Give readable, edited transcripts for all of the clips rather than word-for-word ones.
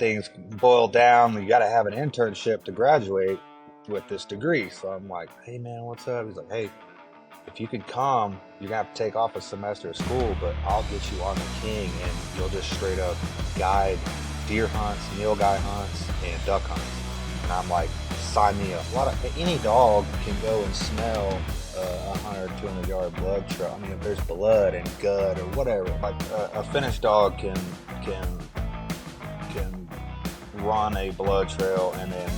things boil down, you got to have an internship to graduate with this degree. So I'm like, hey man, what's up? He's like, hey, if you could come, you're gonna have to take off a semester of school, but I'll get you on the king and you'll just straight up guide deer hunts, nilgai hunts, and duck hunts. And I'm like, sign me up. Any dog can go and smell 100, 200 yard blood trail. I mean, if there's blood and gut or whatever, like a finished dog can run a blood trail and then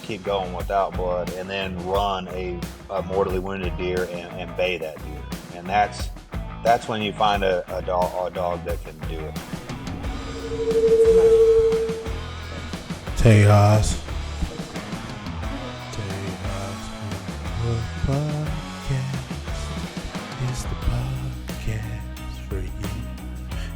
keep going without blood, and then run a mortally wounded deer and bay that deer. And that's when you find a dog that can do it. Tejas Podcast is the podcast for you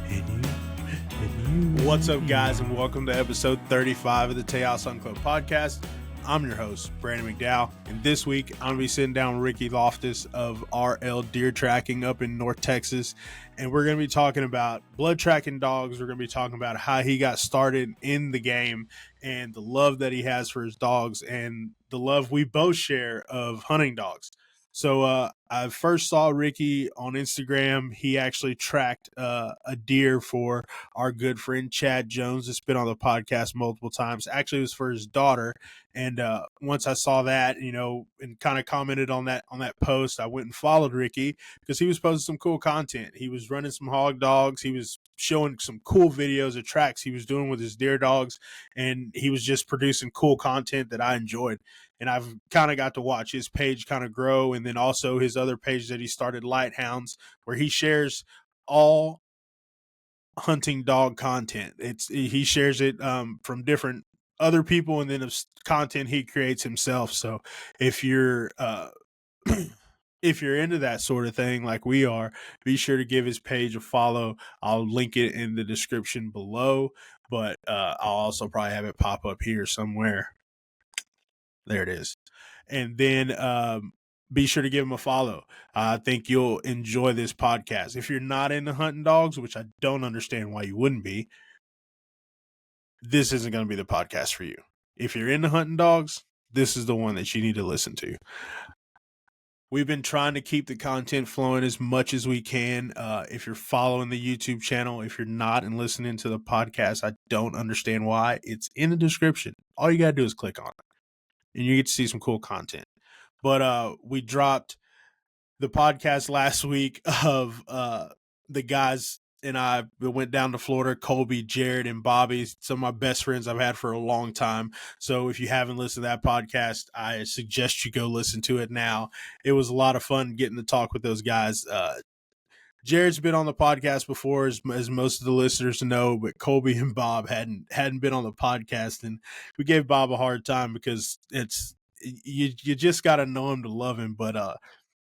and you. What's up, guys, and welcome to episode 35 of the Tejas Hunt Club Podcast. I'm your host, Brandon and Meagan, and this week I'm going to be sitting down with Ricky Loftis of RL Deer Tracking up in North Texas, and we're going to be talking about blood tracking dogs. We're going to be talking about how he got started in the game and the love that he has for his dogs and the love we both share of hunting dogs. So I first saw Ricky on Instagram. He actually tracked a deer for our good friend Chad Jones that's been on the podcast multiple times. Actually, it was for his daughter. And once I saw that, and kind of commented on that post, I went and followed Ricky because he was posting some cool content. He was running some hog dogs. He was showing some cool videos of tracks he was doing with his deer dogs, and he was just producing cool content that I enjoyed. And I've kind of got to watch his page kind of grow, and then also his other page that he started, Lite Hounds, where he shares all hunting dog content. He shares it from different other people, and then of content he creates himself. So if you're if you're into that sort of thing like we are, be sure to give his page a follow. I'll link it in the description below, but I'll also probably have it pop up here somewhere. There it is. And then be sure to give him a follow. I think you'll enjoy this podcast. If you're not into hunting dogs, which I don't understand why you wouldn't be, this isn't going to be the podcast for you. If you're into hunting dogs, this is the one that you need to listen to. We've been trying to keep the content flowing as much as we can. If you're following the YouTube channel, if you're not and listening to the podcast, I don't understand why. It's in the description. All you got to do is click on it, and you get to see some cool content. But we dropped the podcast last week of the guys and I went down to Florida, Colby, Jared, and Bobby, some of my best friends I've had for a long time. So if you haven't listened to that podcast, I suggest you go listen to it now. It was a lot of fun getting to talk with those guys. Jared's been on the podcast before, as most of the listeners know, but Colby and Bob hadn't been on the podcast, and we gave Bob a hard time because you just got to know him to love him. But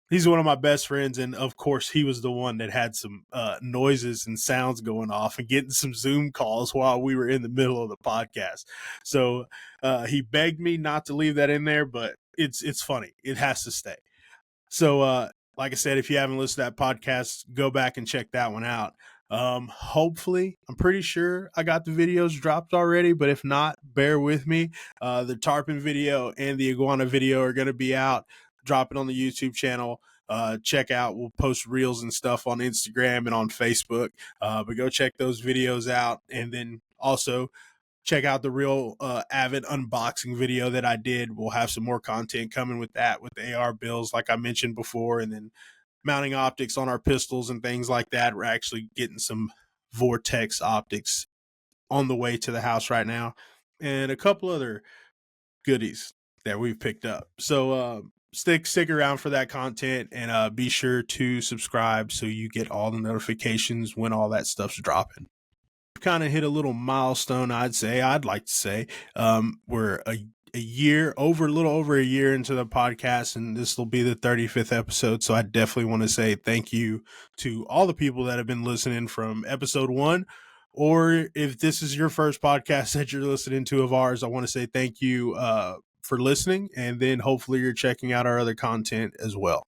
he's one of my best friends, and of course, he was the one that had some noises and sounds going off and getting some Zoom calls while we were in the middle of the podcast. So he begged me not to leave that in there, but it's funny. It has to stay. So like I said, if you haven't listened to that podcast, go back and check that one out. Hopefully, I'm pretty sure I got the videos dropped already, but if not, bear with me. The tarpon video and the iguana video are going to be out, dropping on the YouTube channel. Check out, we'll post reels and stuff on Instagram and on Facebook, but go check those videos out. And then also check out the real avid unboxing video that I did. We'll have some more content coming with that, with the AR bills, like I mentioned before, and then mounting optics on our pistols and things like that. We're actually getting some Vortex optics on the way to the house right now, and a couple other goodies that we've picked up. So stick around for that content, and be sure to subscribe so you get all the notifications when all that stuff's dropping. Kind of hit a little milestone, I'd like to say. We're a little over a year into the podcast, and this will be the 35th episode. So I definitely want to say thank you to all the people that have been listening from episode 1, or if this is your first podcast that you're listening to of ours, I want to say thank you for listening, and then hopefully you're checking out our other content as well.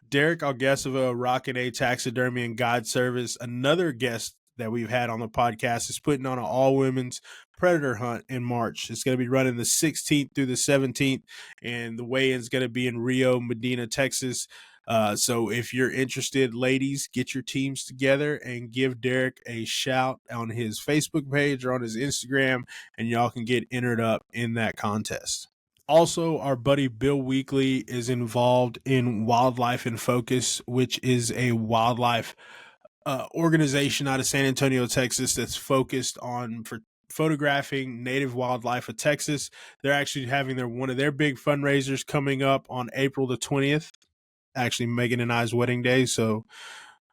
Derek Alguesova, Rockin' A Taxidermy and Guide Service, another guest that we've had on the podcast, is putting on an all-women's predator hunt in March. It's going to be running the 16th through the 17th, and the weigh-in is going to be in Rio, Medina, Texas. So if you're interested, ladies, get your teams together and give Derek a shout on his Facebook page or on his Instagram, and y'all can get entered up in that contest. Also, our buddy Bill Weekly is involved in Wildlife in Focus, which is a wildlife organization out of San Antonio, Texas, that's focused on photographing native wildlife of Texas. They're actually having one of their big fundraisers coming up on April the 20th. Actually, Megan and I's wedding day, so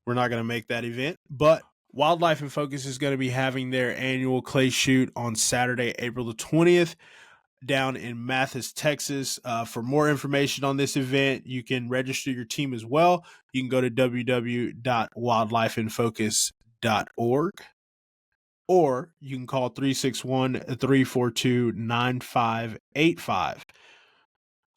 we're not going to make that event. But Wildlife in Focus is going to be having their annual clay shoot on Saturday, April the 20th. Down in Mathis, Texas. For more information on this event, you can register your team as well. You can go to www.wildlifeinfocus.org, or you can call 361-342-9585.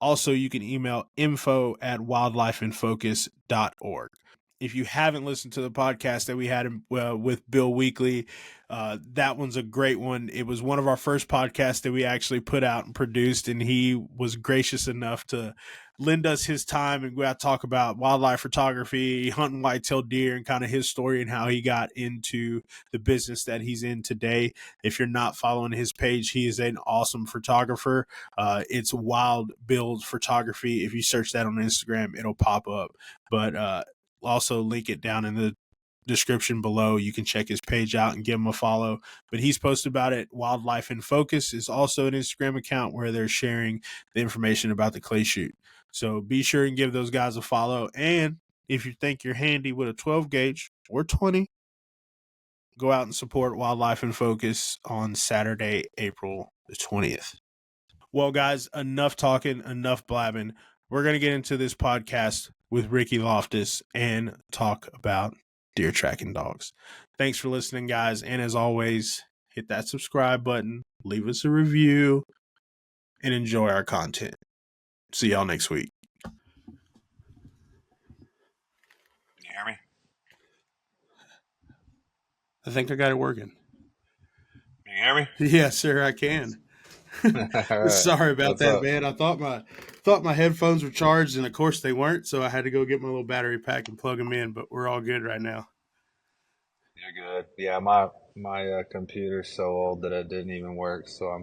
Also, you can email info@wildlifeinfocus.org. If you haven't listened to the podcast that we had with Bill Weekly, that one's a great one. It was one of our first podcasts that we actually put out and produced, and he was gracious enough to lend us his time and go out and talk about wildlife photography, hunting white-tailed deer, and kind of his story and how he got into the business that he's in today. If you're not following his page, he is an awesome photographer. It's Wild Build Photography. If you search that on Instagram, it'll pop up. But also link it down in the description below. You can check his page out and give him a follow. But he's posted about it. Wildlife in Focus is also an Instagram account where they're sharing the information about the clay shoot. So be sure and give those guys a follow. And if you think you're handy with a 12 gauge or 20, go out and support Wildlife in Focus on Saturday, April the 20th. Well, guys, enough talking, enough blabbing. We're going to get into this podcast with Ricky Loftis and talk about deer tracking dogs. Thanks for listening, guys. And as always, hit that subscribe button, leave us a review, and enjoy our content. See y'all next week. Can you hear me? I think I got it working. Can you hear me? Yes, sir, I can. Right. Sorry about What's that, up? man. I thought my headphones were charged, and of course they weren't, so I had to go get my little battery pack and plug them in, but we're all good right now. You're good. Yeah, my computer's so old that it didn't even work, so I'm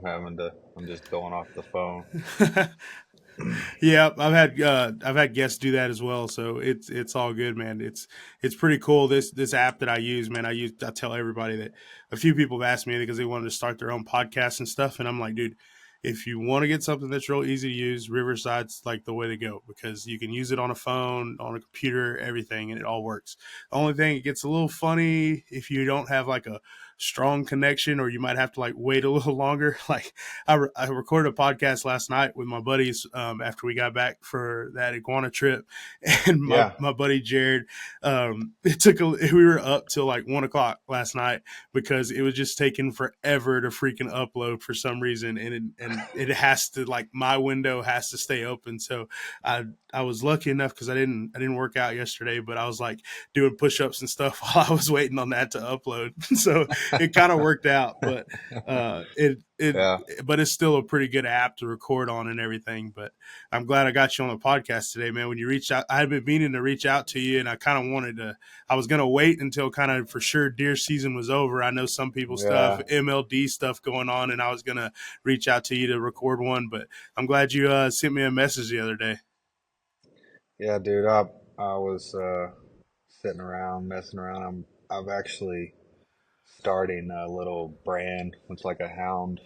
just going off the phone. Yeah, I've had guests do that as well, so it's all good, man. It's pretty cool. This app that I use, man. I tell everybody that a few people have asked me because they wanted to start their own podcast and stuff, and I'm like, dude, if you want to get something that's real easy to use, Riverside's like the way to go because you can use it on a phone, on a computer, everything, and it all works. The only thing, it gets a little funny if you don't have like a strong connection, or you might have to like wait a little longer. Like I recorded a podcast last night with my buddies after we got back for that iguana trip, and my buddy Jared, we were up till like 1:00 last night because it was just taking forever to freaking upload for some reason, and it has to, like, my window has to stay open. So I was lucky enough because I didn't work out yesterday, but I was like doing push-ups and stuff while I was waiting on that to upload. So it kind of worked out, but but it's still a pretty good app to record on and everything. But I'm glad I got you on the podcast today, man. When you reached out, I had been meaning to reach out to you, and I was going to wait until kind of for sure deer season was over. I know some people stuff, MLD stuff going on, and I was going to reach out to you to record one, but I'm glad you sent me a message the other day. Yeah, dude, I was sitting around messing around. I'm actually starting a little brand. It's like a hound.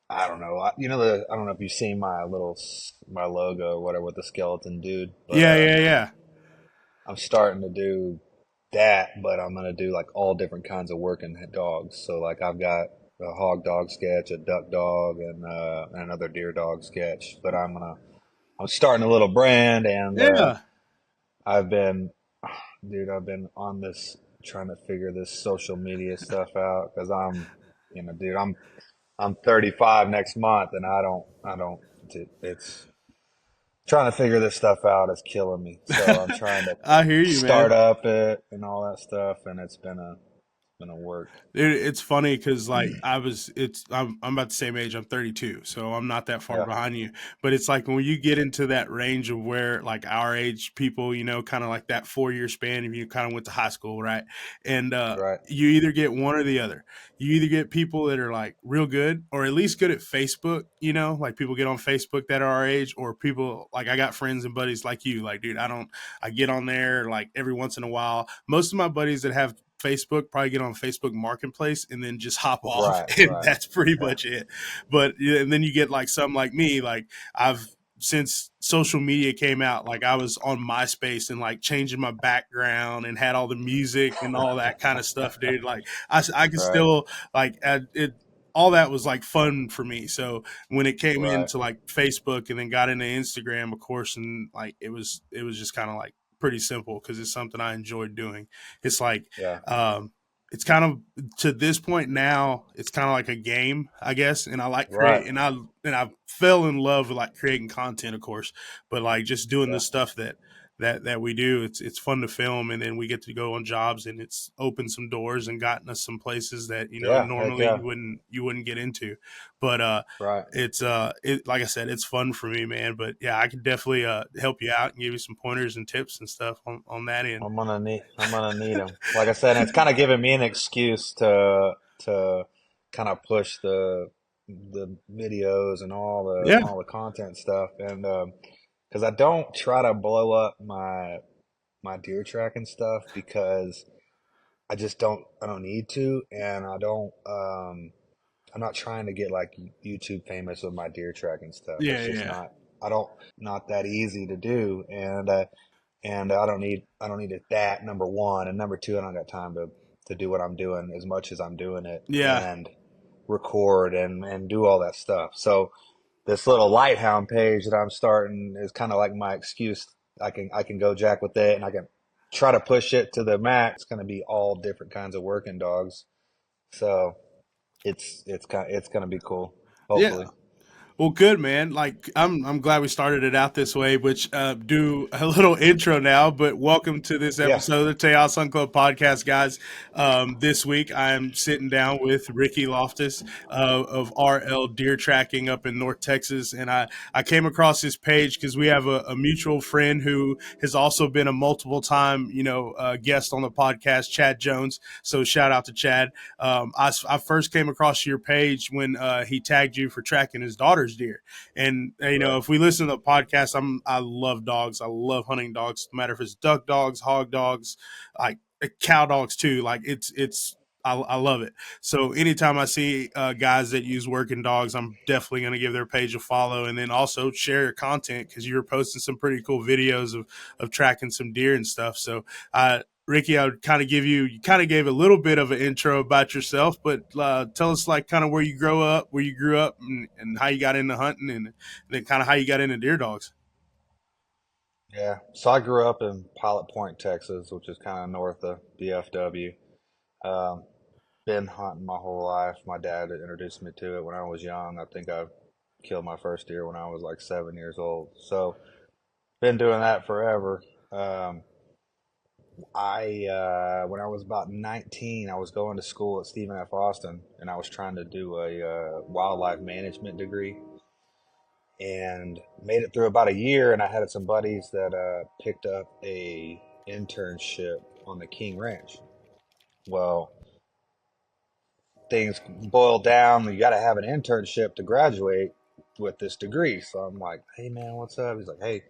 I don't know. I don't know if you've seen my logo or whatever with the skeleton dude. But, Yeah. I'm starting to do that, but I'm gonna do like all different kinds of working dogs. So like I've got a hog dog sketch, a duck dog, and another deer dog sketch. But I'm starting a little brand, and I've been on this trying to figure this social media stuff out because I'm 35 next month, and I don't. It's Trying to figure this stuff out is killing me. So I'm trying to I hear you, start man. up it and all that stuff, and it's been a work. Dude, it's funny because like I'm about the same age. I'm 32, so I'm not that far Yeah, behind you. But it's like when you get into that range of where like our age people, kind of like that 4 year span, if you kind of went to high school, right? And right, you either get one or the other. You either get people that are like real good, or at least good at Facebook. Like people get on Facebook that are our age, or people like I got friends and buddies like you. Like, dude, I get on there like every once in a while. Most of my buddies that have Facebook probably get on Facebook Marketplace and then just hop off, right, and right. that's pretty Yeah, much it. But yeah, and then you get like some like me, like I've since social media came out, like I was on MySpace and like changing my background and had all the music and all that kind of stuff, dude. Like I can right, still like it. All that was like fun for me. So when it came right. into like Facebook and then got into Instagram, of course, and like it was just kind of like pretty simple because it's something I enjoyed doing. It's like Yeah, um, it's kind of to this point now. It's kind of like a game, I guess. And I like right. create, and I fell in love with like creating content, of course. But like just doing the Yeah, stuff that we do, it's fun to film, and then we get to go on jobs, and it's opened some doors and gotten us some places that yeah. Heck normally yeah. you wouldn't get into. But Right. it like I said, it's fun for me, man. But yeah, I could definitely help you out and give you some pointers and tips and stuff on that end. I'm gonna need them. Like I said, it's kind of giving me an excuse to kind of push the videos and Yeah, all the content stuff, and because I don't try to blow up my deer tracking stuff because I don't need to, and I'm not trying to get like YouTube famous with my deer tracking stuff. yeah, It's just yeah. I don't not that easy to do, and I don't need it that number one, and number two, I don't got time to do what I'm doing as much as I'm doing it Yeah. and record and do all that stuff. So this little Lite Hound page that I'm starting is kind of like my excuse. I can go jack with it, and I can try to push it to the max. It's going to be all different kinds of working dogs. So it's going to be cool. Yeah. Hopefully. Well, good man. Like I'm glad we started it out this way. Which do a little intro now. But welcome to this Yeah. episode of the Tejas Hunt Club Podcast, guys. This week I'm sitting down with Ricky Loftis of RL Deer Tracking up in North Texas, and I came across his page because we have a mutual friend who has also been a multiple time guest on the podcast, Chad Jones. So shout out to Chad. I first came across your page when he tagged you for tracking his daughter's deer. And Right. if we listen to the podcast, I love dogs. I love hunting dogs, no matter if it's duck dogs, hog dogs, like cow dogs too. Like I love it. So anytime I see guys that use working dogs, I'm definitely going to give their page a follow, and then also share your content because you were posting some pretty cool videos of tracking some deer and stuff. So Ricky, I would kind of you kind of gave a little bit of an intro about yourself, but tell us like kind of where you grew up, and how you got into hunting, and then kind of how you got into deer dogs. Yeah. So I grew up in Pilot Point, Texas, which is kind of north of DFW. Um, been hunting my whole life. My dad introduced me to it when I was young. I think I killed my first deer when I was like 7 years old. So been doing that forever. Um, I when I was about 19, I was going to school at Stephen F. Austin, and I was trying to do a wildlife management degree, and made it through about a year. And I had some buddies that picked up a internship on the King Ranch. Well, things boiled down. You got to have an internship to graduate with this degree. So I'm like, hey man, what's up? He's like, hey,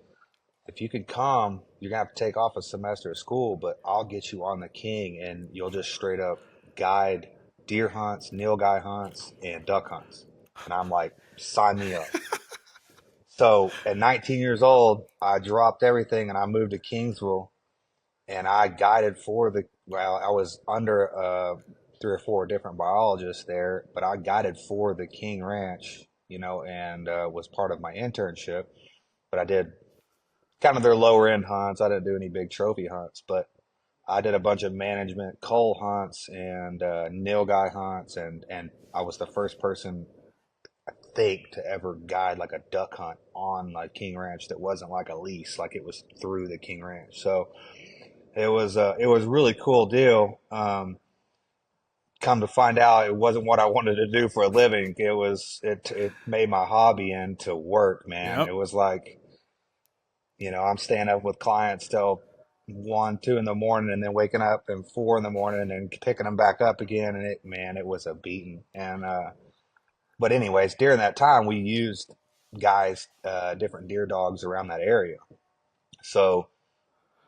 if you could come, you're gonna have to take off a semester of school, but I'll get you on the King, and you'll just straight up guide deer hunts, nilgai hunts, and duck hunts. And I'm like, sign me up. So at 19 years old, I dropped everything and I moved to Kingsville, and I guided I was under 3 or 4 different biologists there, but I guided for the King Ranch, and was part of my internship. But I did kind of their lower end hunts. I didn't do any big trophy hunts, but I did a bunch of management cull hunts and nilgai hunts, and I was the first person, I think to ever guide like a duck hunt on like King Ranch that wasn't like a lease, like it was through the King Ranch. So it was a really cool deal. Come to find out, it wasn't what I wanted to do for a living. It made my hobby into work, man. Yep. It was like, I'm staying up with clients till 1, 2 in the morning, and then waking up at 4 in the morning and picking them back up again. And it was a beating. And but anyways, during that time, we used guys, different deer dogs around that area. So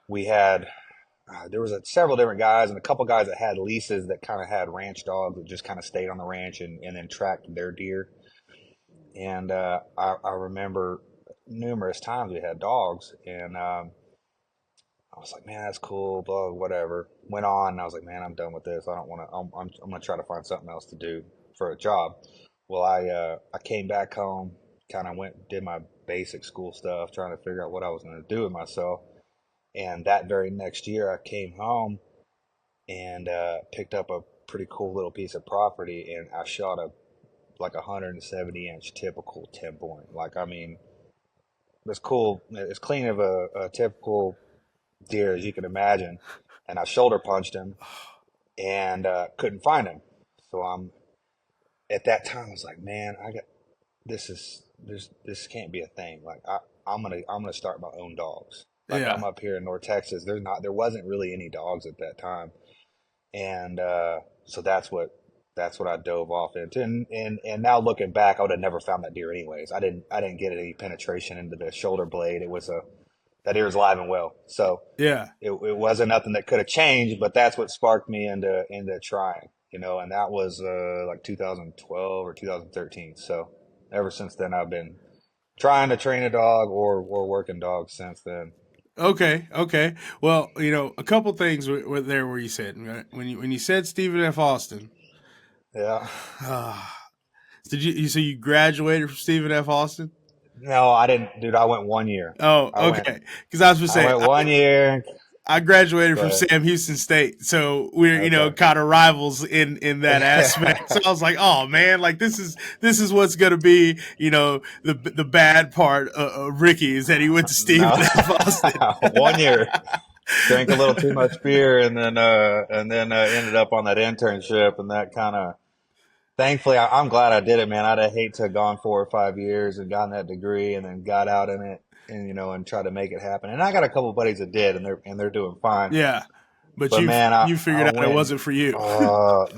we had there was several different guys and a couple guys that had leases that kind of had ranch dogs that just kind of stayed on the ranch and then tracked their deer. And I remember numerous times we had dogs, and I was like, man, that's cool, blah, whatever. Went on, and I was like, man, I'm done with this. I don't want to. I'm gonna try to find something else to do for a job. Well, I came back home, kind of did my basic school stuff, trying to figure out what I was gonna do with myself. And that very next year, I came home and picked up a pretty cool little piece of property, and I shot like 170-inch typical 10-point. Like, I mean, it's cool, as clean of a typical deer as you can imagine. And I shoulder punched him and couldn't find him. So at that time I was like, man, this can't be a thing. Like I'm gonna start my own dogs. Like Yeah. I'm up here in North Texas. There wasn't really any dogs at that time. And so that's what I dove off into. And now looking back, I would have never found that deer anyways. I didn't get any penetration into the shoulder blade. That deer was alive and well. So Yeah. it wasn't nothing that could have changed, but that's what sparked me into trying, and that was like 2012 or 2013. So ever since then, I've been trying to train a dog or working dogs since then. Okay. Well, a couple things there where you said when you said Stephen F. Austin. Yeah. Did you graduated from Stephen F. Austin? No, I didn't, dude. I went 1 year. Oh, okay. Because I was just saying, I went 1 year. I graduated from But Sam Houston State, so we're okay. kind of rivals in that aspect. So I was like, oh man, like this is what's gonna be the bad part of Ricky is that he went to Stephen F. Austin. 1 year. Drank a little too much beer, and then ended up on that internship, and that kind of. Thankfully, I'm glad I did it, man. I'd hate to have gone 4 or 5 years and gotten that degree and then got out in it and and tried to make it happen. And I got a couple of buddies that did, and they're doing fine. Yeah, but man, you figured out it wasn't for you.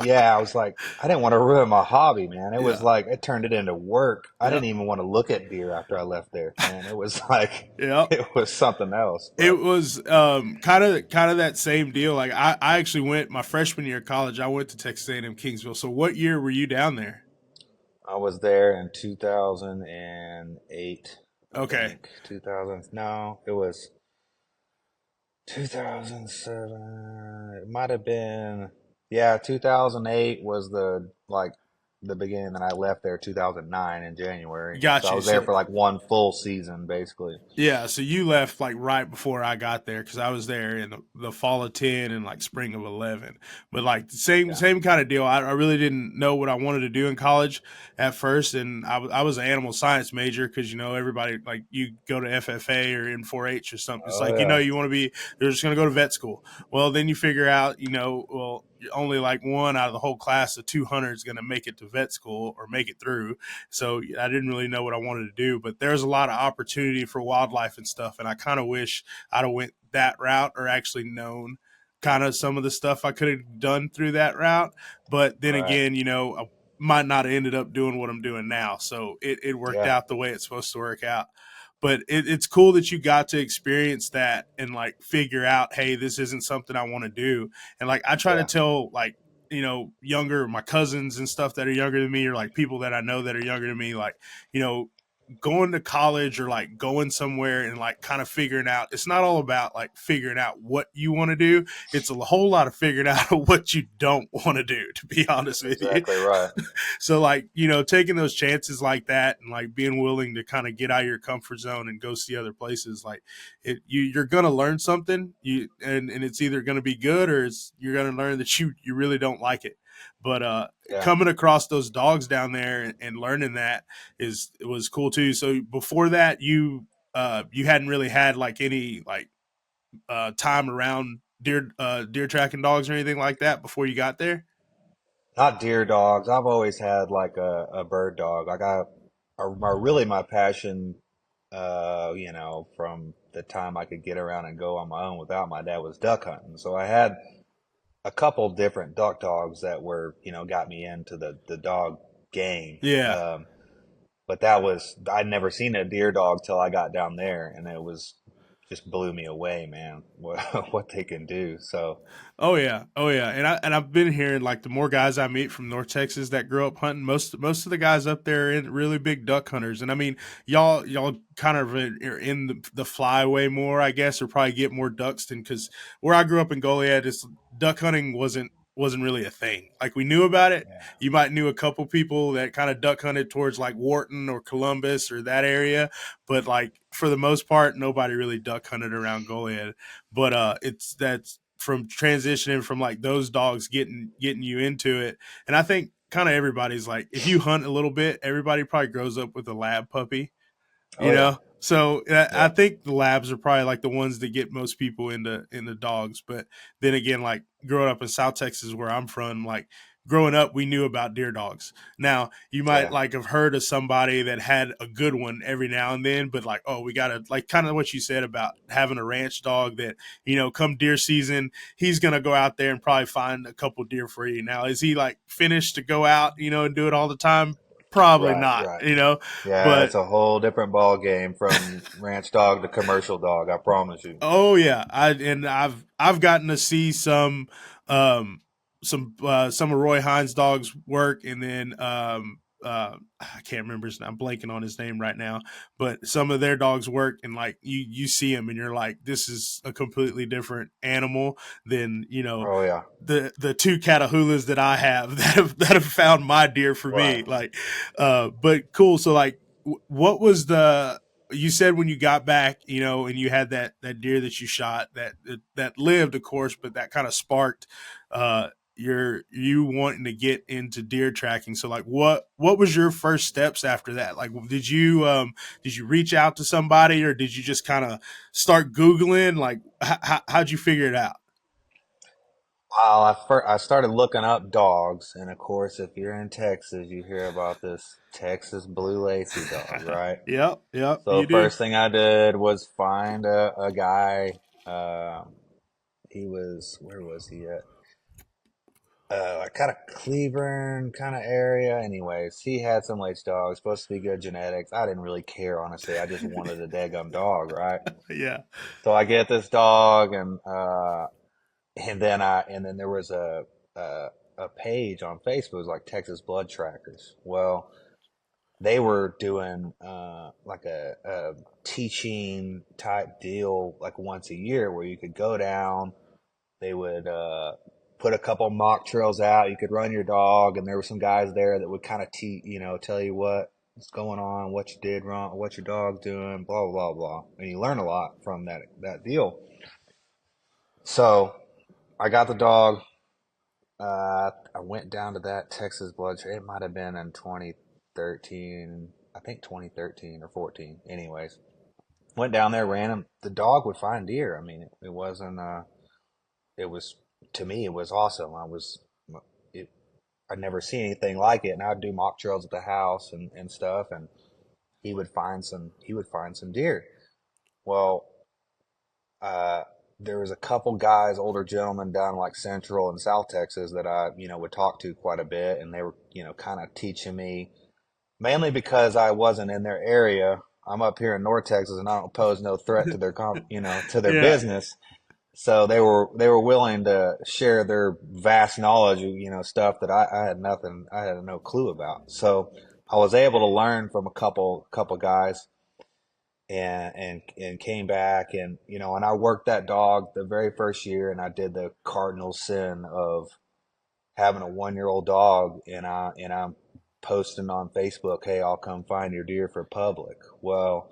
Yeah, I was like, I didn't want to ruin my hobby, man. It was like it turned it into work. I didn't even want to look at deer after I left there, man. It was like it was something else. But. It was kind of that same deal. Like I actually went my freshman year of college. I went to Texas A&M Kingsville. So what year were you down there? I was there in 2008. Okay. 2000. No, it was 2007. It might have been. Yeah, 2008 was the beginning. Then I left there 2009 in January. Gotcha. So I was there for like one full season, basically. Yeah, so you left like right before I got there because I was there in the fall of 10 and like spring of 11. But like the same kind of deal. I really didn't know what I wanted to do in college at first, and I was an animal science major because everybody like you go to FFA or in 4-H or something. It's you want to be you're just going to go to vet school. Well, then you figure out only like one out of the whole class of 200 is going to make it to vet school or make it through. So I didn't really know what I wanted to do, but there's a lot of opportunity for wildlife and stuff. And I kind of wish I'd have went that route or actually known kind of some of the stuff I could have done through that route. But then again, I might not have ended up doing what I'm doing now. So it worked out the way it's supposed to work out. But it's cool that you got to experience that and like figure out, hey, this isn't something I want to do. And like I try to tell like, my cousins and stuff that are younger than me or like people that I know that are younger than me, like, going to college or like going somewhere and like kind of figuring out, it's not all about like figuring out what you want to do. It's a whole lot of figuring out what you don't want to do, to be honest with you. Exactly right. So like, taking those chances like that and like being willing to kind of get out of your comfort zone and go see other places, like you're going to learn something and it's either going to be good or you're going to learn that you really don't like it. But Yeah. coming across those dogs down there and learning that it was cool too. So before that, you hadn't really had like any like time around deer tracking dogs or anything like that before you got there. Not deer dogs. I've always had like a bird dog. I got really my passion, from the time I could get around and go on my own without my dad was duck hunting. So I had a couple different duck dogs that were, got me into the dog game. Yeah. But I'd never seen a deer dog till I got down there, and it was just blew me away, man, what they can do. So, Oh yeah, and I've been hearing like the more guys I meet from North Texas that grew up hunting, most of the guys up there are really big duck hunters, and I mean y'all kind of are in the flyway more, I guess, or probably get more ducks than because where I grew up in Goliad, duck hunting wasn't really a thing. Like we knew about it. yeah, You might knew a couple people that kind of duck hunted towards like Wharton or Columbus or that area, but like for the most part, nobody really duck hunted around Goliad. But it's that's from transitioning from like those dogs getting you into it. And I think kind of everybody's like, if you hunt a little bit, everybody probably grows up with a lab puppy, oh you yeah, know. So I yeah, think the labs are probably like the ones that get most people into dogs. But then again, like growing up in South Texas, where I'm from, like growing up, we knew about deer dogs. Now you might yeah, like have heard of somebody that had a good one every now and then, but like, oh, we gotta like kind of what you said about having a ranch dog that come deer season, he's gonna go out there and probably find a couple deer for you. Now, is he like finished to go out, and do it all the time? Probably right, not, right. Yeah, but it's a whole different ball game from ranch dog to commercial dog. I promise you. oh yeah, I've gotten to see um some of Roy Hines' dogs work, and then I can't remember his name. I'm blanking on his name right now, but some of their dogs work, and like you see them, and you're like, this is a completely different animal than Oh yeah, the two Catahoulas that I have that have found my deer for right. me. Like, but cool. So like, what was the you said when you got back, and you had that deer that you shot that lived, of course, but that kind of sparked you wanting to get into deer tracking. So like, what was your first steps after that? Like, did you reach out to somebody, or did you just kind of start Googling? Like, how'd you figure it out? Well, I started looking up dogs, and of course, if you're in Texas, you hear about this Texas Blue Lacy dog, right? Yep, So you do. first thing I did was find a guy. He was where was he at? Kind of Cleburne kind of area. Anyways, he had some Lace dogs, supposed to be good genetics. I didn't really care, honestly. I just wanted a daggum dog, right? Yeah. So I get this dog, and then there was a page on Facebook. It was like Texas Blood Trackers. Well, they were doing like a teaching type deal like once a year where you could go down. They would put a couple mock trails out. You could run your dog, and there were some guys there that would kind of tell you what's going on, what you did wrong, what your dog's doing, blah blah blah, and you learn a lot from that deal. So I got the dog. I went down to that Texas Blood Trail. It might have been in 2013. I think 2013 or 14. Anyways, went down there, ran him. The dog would find deer. I mean, it wasn't. It was to me, it was awesome. It, I'd never seen anything like it, and I'd do mock trails at the house and stuff, and he would find some deer. Well, uh, there was a couple guys, older gentlemen down like Central and South Texas that I, would talk to quite a bit, and they were, kind of teaching me mainly because I wasn't in their area. I'm up here in North Texas, and I don't pose no threat to to their Yeah. business. So they were willing to share their vast knowledge of stuff that I had no clue about. So I was able to learn from a couple guys and came back and I worked that dog the very first year, and I did the cardinal sin of having a 1 year old dog, and I'm posting on Facebook, hey, I'll come find your deer for public. Well,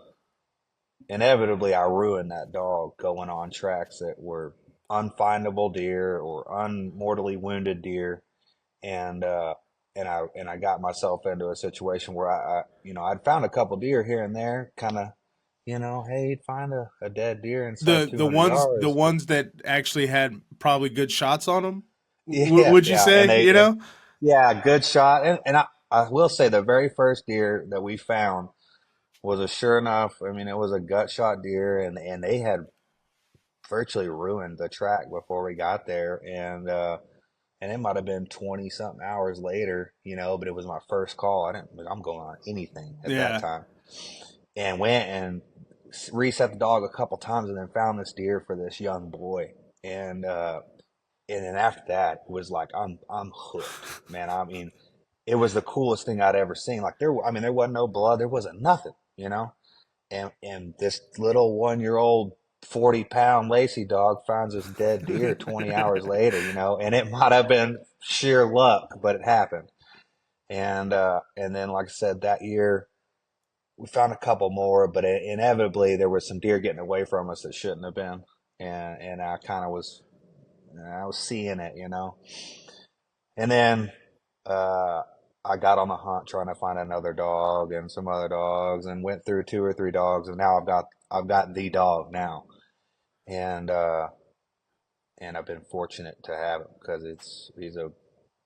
inevitably I ruined that dog going on tracks that were unfindable deer or unmortally wounded deer. and I got myself into a situation where I'd found a couple deer here and there, kind of, hey, you'd find a dead deer inside The 200 the yards. ones that actually had probably good shots on them. Yeah, Would you yeah, and say? You know? yeah, good shot. And I will say the very first deer that we found was a sure enough. I mean, it was a gut shot deer, and they had virtually ruined the track before we got there, and it might have been 20 something hours later, but it was my first call. I'm going on anything at that Yeah. time, and went and reset the dog a couple times, and then found this deer for this young boy, and then after that it was like I'm hooked, man. I mean, it was the coolest thing I'd ever seen. Like there wasn't no blood, there wasn't nothing. And this little 1 year old 40-pound Lacey dog finds this dead deer 20 hours later, and it might have been sheer luck, but it happened. And then, like I said, that year we found a couple more, but inevitably there was some deer getting away from us that shouldn't have been. And I was seeing it. And then, I got on the hunt trying to find another dog and some other dogs, and went through two or three dogs, and now I've got the dog now, and I've been fortunate to have him because he's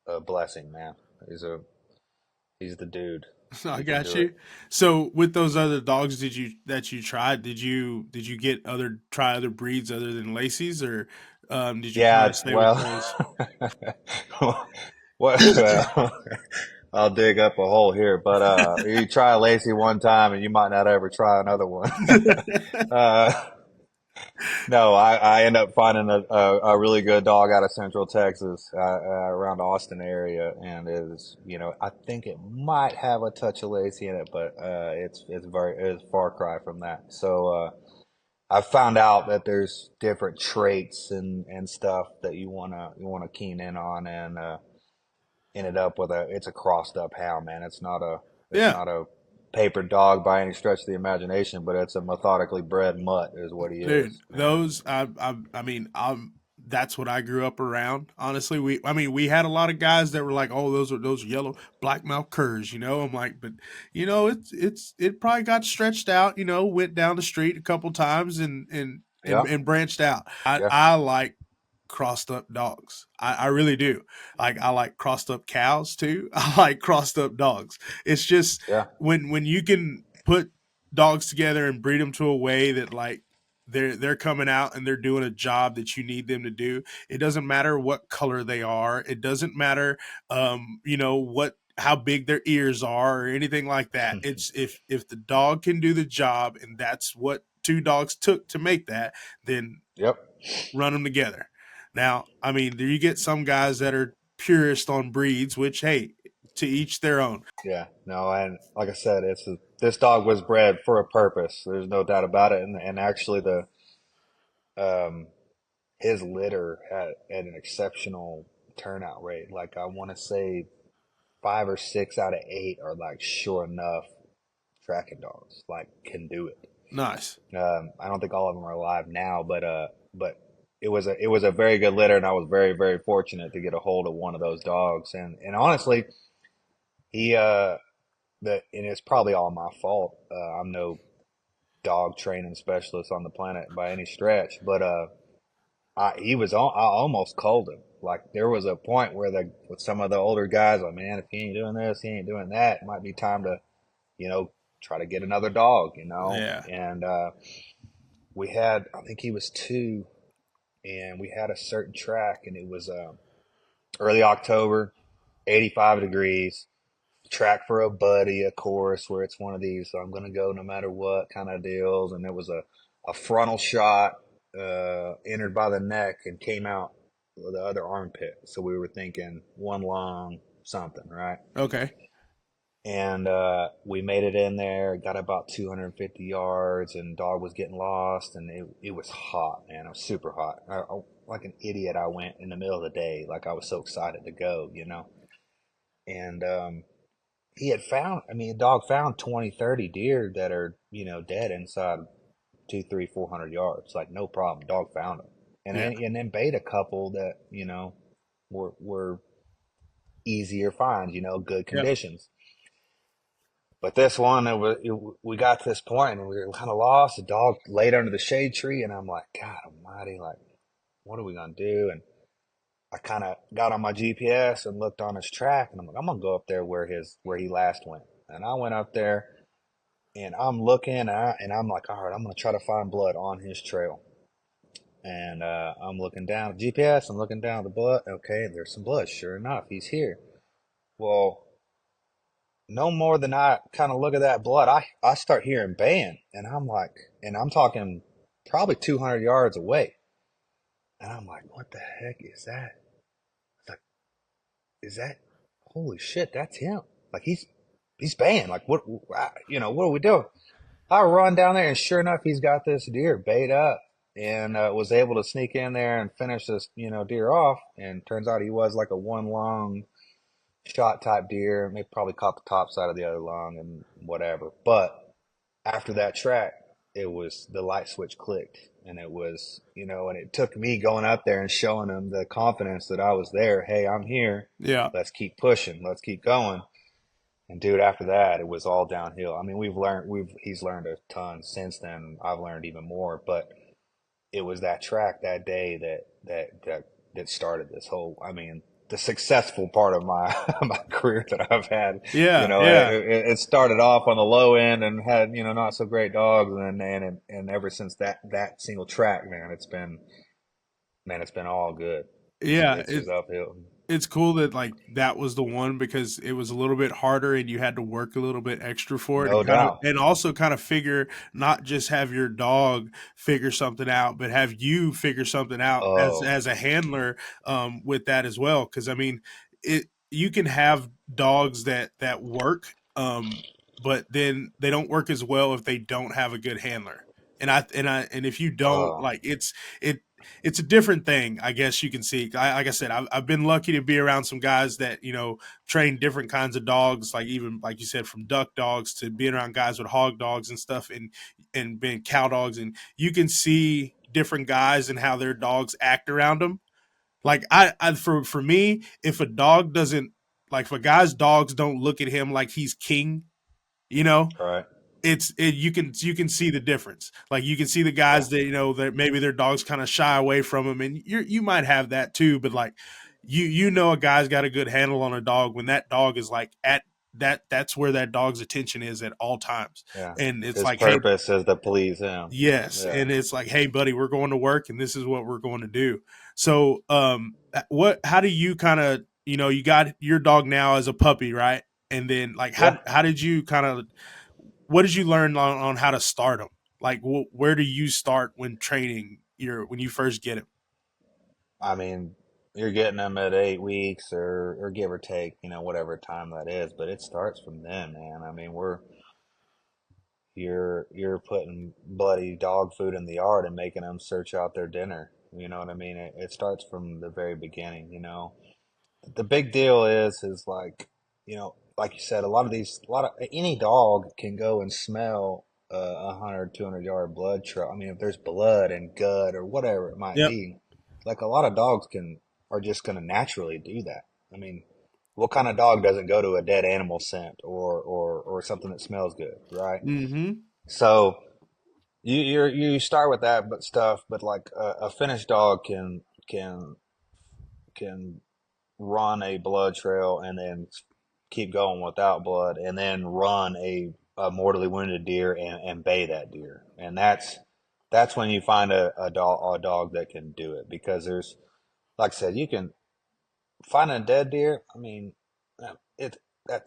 a blessing, man. He's the dude. I He can got do it. you. So with those other dogs, that you tried, did you get try other breeds other than Lacey's, or did you kind of Yeah, stay with well, those? well, I'll dig up a hole here, but you try a Lacey one time, and you might not ever try another one. uh, No, I end up finding a really good dog out of Central Texas, around Austin area, and I think it might have a touch of Lacey in it, but it's far cry from that. So I found out that there's different traits and stuff that you wanna keen in on, and ended up with it's a crossed up hound, man. It's Yeah, not a paper dog by any stretch of the imagination, but it's a methodically bred mutt is what he dude, is, and those I mean, that's what I grew up around. Honestly, we had a lot of guys that were like, "Oh, those are yellow blackmouth curs," you know. I'm like, but it probably got stretched out, went down the street a couple times yeah. and branched out. Yeah, I like crossed up dogs. I really do. Like I like crossed up cows too. I like crossed up dogs. It's just yeah, when you can put dogs together and breed them to a way that like they're coming out and they're doing a job that you need them to do. It doesn't matter what color they are. It doesn't matter what how big their ears are or anything like that. It's if the dog can do the job and that's what two dogs took to make that, then yep, run them together. Now, I mean, you get some guys that are purist on breeds, which hey, to each their own. yeah. No, and like I said, this dog was bred for a purpose. There's no doubt about it, and actually the um his litter had an exceptional turnout rate. Like I want to say 5 or 6 out of 8 are like sure enough tracking dogs, like can do it. Nice. I don't think all of them are alive now, but it was a very good litter, and I was very very fortunate to get a hold of one of those dogs. And honestly, he and it's probably all my fault. I'm no dog training specialist on the planet by any stretch, but I almost called him. Like there was a point where with some of the older guys, like, man, if he ain't doing this, he ain't doing that, it might be time to, you know, try to get another dog. Yeah. And we had, I think he was 2, and we had a certain track, and it was early October, 85 degrees, track for a buddy, of course, where it's one of these, I'm going to go no matter what kind of deals. And it was a frontal shot, entered by the neck and came out the other armpit. So we were thinking one lung, something, right? Okay. And we made it in there, got about 250 yards, and dog was getting lost, and it was hot, man. It was super hot. Like an idiot, I went in the middle of the day, like I was so excited to go. And he had found, I mean, the dog found 20, 30 deer that are, dead inside 2, 3, 400 yards. Like, no problem. Dog found them. And Yeah. then bait a couple that, were easier finds, good Yep. conditions. But this one, we got to this point and we were kind of lost. The dog laid under the shade tree, and I'm like, God Almighty, like, what are we gonna do? And I kind of got on my GPS and looked on his track, and I'm like, I'm gonna go up there where he last went. And I went up there, and I'm looking, and I'm like, all right, I'm gonna try to find blood on his trail. And I'm looking down at GPS, I'm looking down at the blood. Okay, there's some blood. Sure enough, he's here. Well, no more than I kind of look at that blood, I start hearing baying, and I'm like, and I'm talking probably 200 yards away. And I'm like, what the heck is that? It's like, is that, holy shit, that's him. Like he's baying. Like what, what are we doing? I run down there, and sure enough, he's got this deer bayed up, and was able to sneak in there and finish this, deer off. And turns out he was like a one lung shot type deer. They probably caught the top side of the other lung and whatever. But after that track, it was the light switch clicked, and it was, and it took me going up there and showing him the confidence that I was there. Hey, I'm here. Yeah. Let's keep pushing. Let's keep going. And dude, after that, it was all downhill. I mean, he's learned a ton since then. I've learned even more, but it was that track that day that started this whole, I mean, the successful part of my my career that I've had. Yeah. Yeah. It started off on the low end and had, not so great dogs, and ever since that single track, man, it's been all good. Yeah. It's just uphill. It's cool that like that was the one because it was a little bit harder and you had to work a little bit extra for it No and kind of doubt. and also kind of figure not just have your dog figure something out, but have you figure something out Oh, as a handler with that as well. Because I mean, it you can have dogs that work, but then they don't work as well if they don't have a good handler. And if you don't oh, like it it's a different thing, I guess you can see. Like I said, I've been lucky to be around some guys that train different kinds of dogs, like even like you said, from duck dogs to being around guys with hog dogs and stuff, and being cow dogs, and you can see different guys and how their dogs act around them. Like for me, if a dog doesn't like if a guy's dogs don't look at him like he's king, you know, right. you can see the difference. Like you can see the Yeah, guys that that maybe their dogs kind of shy away from them, and you might have that too. But like you know a guy's got a good handle on a dog when that dog is like at that's where that dog's attention is at all times, yeah. and it's His like hey purpose is to please him. yes, Yeah, and it's like hey buddy we're going to work and this is what we're going to do. So what how do you kind of you got your dog now as a puppy, right? And then like yeah. how did you kind of what did you learn on how to start them? Like, where do you start when training your when you first get him? I mean, you're getting them at 8 weeks or give or take, whatever time that is. But it starts from then, man. I mean, you're putting bloody dog food in the yard and making them search out their dinner. You know what I mean? It starts from the very beginning. The big deal is like, like you said, a lot of any dog can go and smell 100, 200 yard blood trail. I mean, if there's blood and gut or whatever it might Yep. be, like a lot of dogs are just going to naturally do that. I mean, what kind of dog doesn't go to a dead animal scent or something that smells good, right? Mm-hmm. So you start with that but stuff, but like a finished dog can run a blood trail and then keep going without blood, and then run a mortally wounded deer and bay that deer. And that's when you find a dog that can do it, because like I said, you can find a dead deer. I mean, it that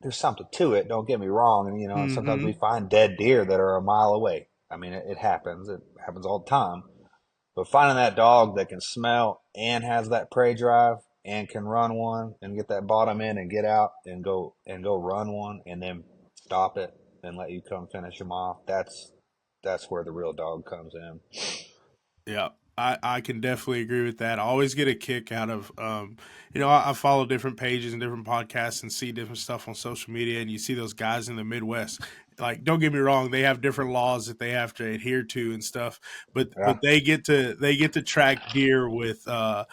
there's something to it. Don't get me wrong. And and sometimes we Mm-hmm. find dead deer that are a mile away. I mean, it happens. It happens all the time. But finding that dog that can smell and has that prey drive and can run one and get that bottom in and get out and go run one and then stop it and let you come finish them off. That's where the real dog comes in. Yeah, I can definitely agree with that. I always get a kick out of, I follow different pages and different podcasts and see different stuff on social media, and you see those guys in the Midwest. Like, don't get me wrong, they have different laws that they have to adhere to and stuff, but Yeah, they get to track deer with a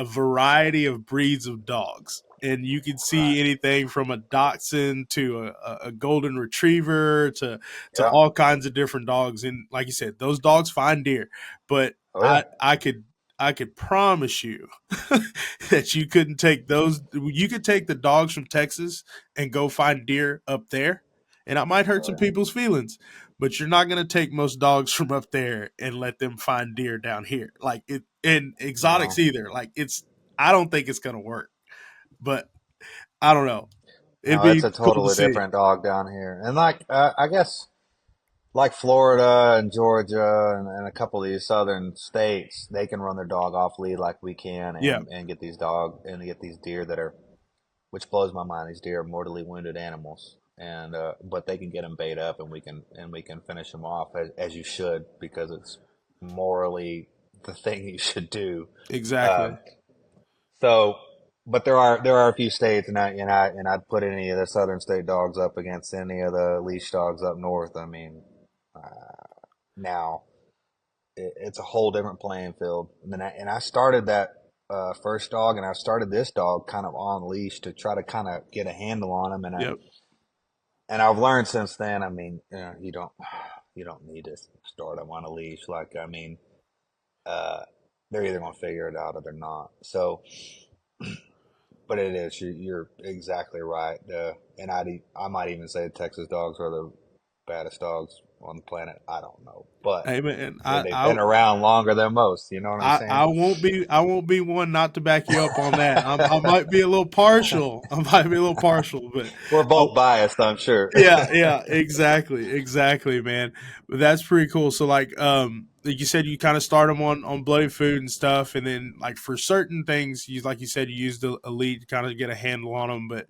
variety of breeds of dogs. and you can Right. see anything from a dachshund to a golden retriever to Yeah. all kinds of different dogs. And like you said, those dogs find deer, but Oh yeah. I could promise you that you couldn't take those. You could take the dogs from Texas and go find deer up there, and it might hurt Oh some yeah. people's feelings. But you're not going to take most dogs from up there and let them find deer down here, like it, and exotics No. either. Like it's, I don't think it's going to work. But I don't know. It'd No, it's be a cool to totally see. different dog down here. And like, I guess like Florida and Georgia and a couple of these southern states, they can run their dog off lead like we can Yeah, and get these deer that are, which blows my mind. These deer are mortally wounded animals. And, but they can get them bait up and we can finish them off as you should, because it's morally the thing you should do. exactly. Um, So, but there are a few states, and I'd put any of the southern state dogs up against any of the leash dogs up north. I mean, now it's a whole different playing field. And I started that first dog, and I started this dog kind of on leash to try to kind of get a handle on him, Yep. and I've learned since then. I mean, you don't need to start them on a leash. Like, I mean, uh, they're either gonna figure it out or they're not. So. But it is. You're exactly right. And I might even say Texas dogs are the baddest dogs on the planet. I don't know, but Hey man, they've been around longer than most. You know what I'm I saying? won't be one not to back you up on that. I might be a little partial. I might be a little partial, but We're I, both biased, I'm sure. yeah, exactly, man. But that's pretty cool. So like you said, you kind of start them on bloody food and stuff, and then like for certain things, you like you said, you use the elite to kind of get a handle on them. But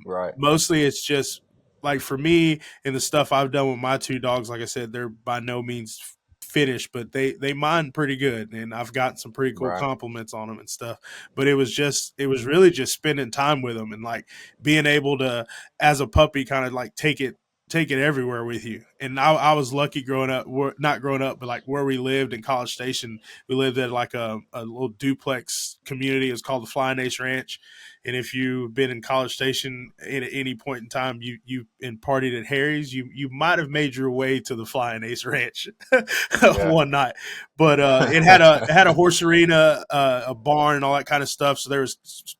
Right, mostly, it's just like for me and the stuff I've done with my two dogs. Like I said, they're by no means finished, but they mine pretty good, and I've gotten some pretty cool right. compliments on them and stuff. But it was really just spending time with them and like being able to as a puppy kind of like take it everywhere with you. And I was lucky growing up, not growing up, but like where we lived in College Station, we lived at like a little duplex community. It's called the Flying Ace Ranch. And if you've been in College Station at any point in time, you and partied at Harry's, you might have made your way to the Flying Ace Ranch Yeah. one night. But it had a horse arena, a barn, and all that kind of stuff. So there was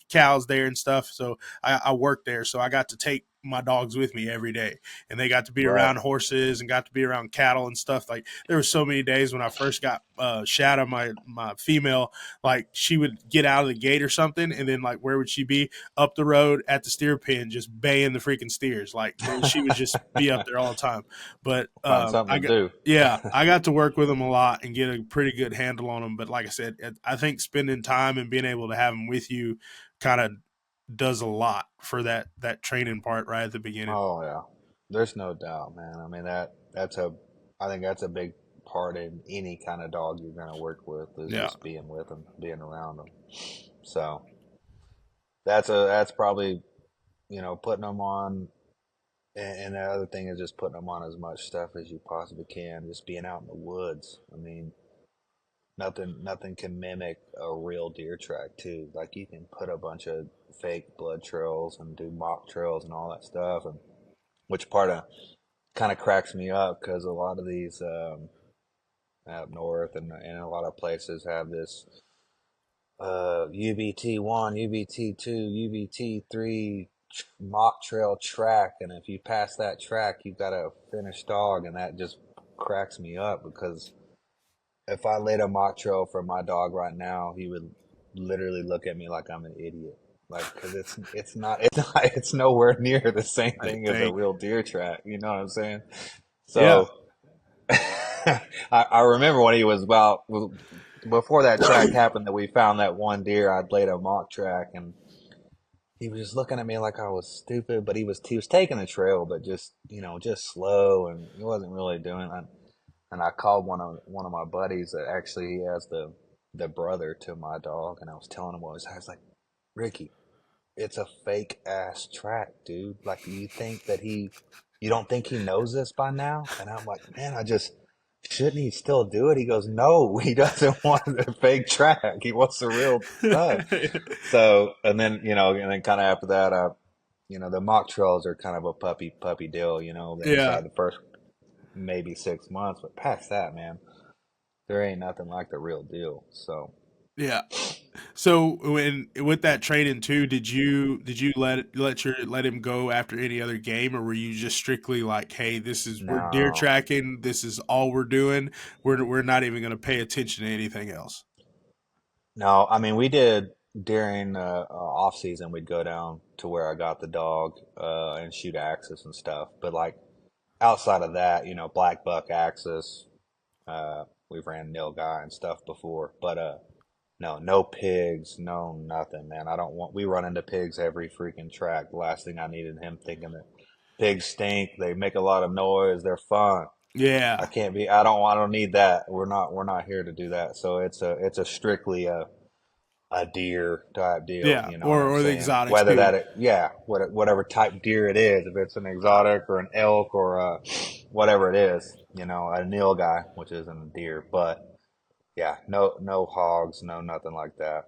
cows there and stuff. So I worked there, so I got to take my dogs with me every day, and they got to be Right. around horses and got to be around cattle and stuff. Like there were so many days when I first got Shadow, my female, like she would get out of the gate or something, and then like where would she be? Up the road at the steer pen, just baying the freaking steers. Like she would just be up there all the time. But Find something to do. yeah, I got to work with them a lot and get a pretty good handle on them. But like I said, I think spending time and being able to have them with you kind of does a lot for that training part right at the beginning. Oh yeah. There's no doubt, man. I mean I think that's a big part in any kind of dog you're gonna work with is Yeah, just being with them, being around them. So that's probably putting them on. And the other thing is just putting them on as much stuff as you possibly can. Just being out in the woods. I mean, nothing can mimic a real deer track too. Like you can put a bunch of fake blood trails and do mock trails and all that stuff, and which part of kind of cracks me up because a lot of these up north and a lot of places have this UBT1, UBT2, UBT3 mock trail track, and if you pass that track, you've got a finished dog, and that just cracks me up because if I laid a mock trail for my dog right now, he would literally look at me like I'm an idiot. Like, because it's nowhere near the same I thing as a think. real deer track. You know what I'm saying? Yeah, So I remember when he was about before that track happened that we found that one deer. I'd laid a mock track, and he was just looking at me like I was stupid. But he was taking the trail, but just slow, and he wasn't really doing it. And I called one of my buddies that actually he has the brother to my dog, and I was telling him what I was like, Ricky, it's a fake ass track, dude. Like you don't think he knows this by now? And I'm like, man, shouldn't he still do it? He goes, no, he doesn't want the fake track. He wants the real stuff. So, and then, and then kind of after that, the mock trails are kind of a puppy deal, Yeah. inside the first maybe 6 months. But past that, man, there ain't nothing like the real deal. So, Yeah. So with that training too, did you let him go after any other game, or were you just strictly like, hey, we're deer no, tracking, this is all we're doing, we're not even going to pay attention to anything else? no, I mean, we did during off season, we'd go down to where I got the dog and shoot axis and stuff. But like outside of that, black buck axis, we've ran nilgai and stuff before, but no pigs, no nothing, man. I don't want. We run into pigs every freaking track. The last thing I needed him thinking that pigs stink. They make a lot of noise. They're fun. I Yeah. can't be. I don't. I don't need that. We're not here to do that. So it's a strictly a deer type deal. Yeah. You know what I'm Or the saying? exotics Whether too. whatever type deer it is, if it's an exotic or an elk or whatever it is, a nilgai, which isn't a deer, but yeah, no hogs, no nothing like that.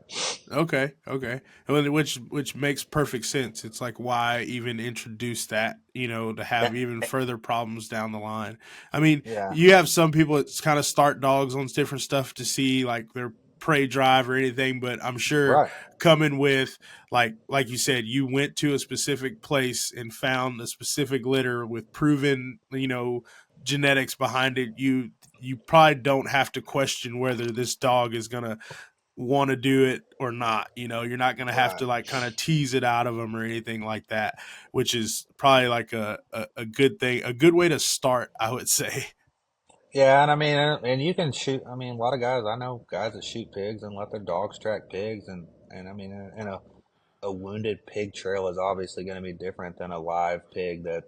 Okay, okay. Which makes perfect sense. It's like, why even introduce that, to have even further problems down the line. I mean, Yeah, you have some people that kind of start dogs on different stuff to see like their prey drive or anything, but I'm sure right. coming with like you said, you went to a specific place and found a specific litter with proven, genetics behind it. You probably don't have to question whether this dog is gonna want to do it or not. You're not going to have Right. to like kind of tease it out of them or anything like that, which is probably like a good thing, a good way to start, I would say. Yeah, and I mean, and you can shoot. I mean, a lot of guys I know guys that shoot pigs and let their dogs track pigs, and I mean, and a wounded pig trail is obviously going to be different than a live pig that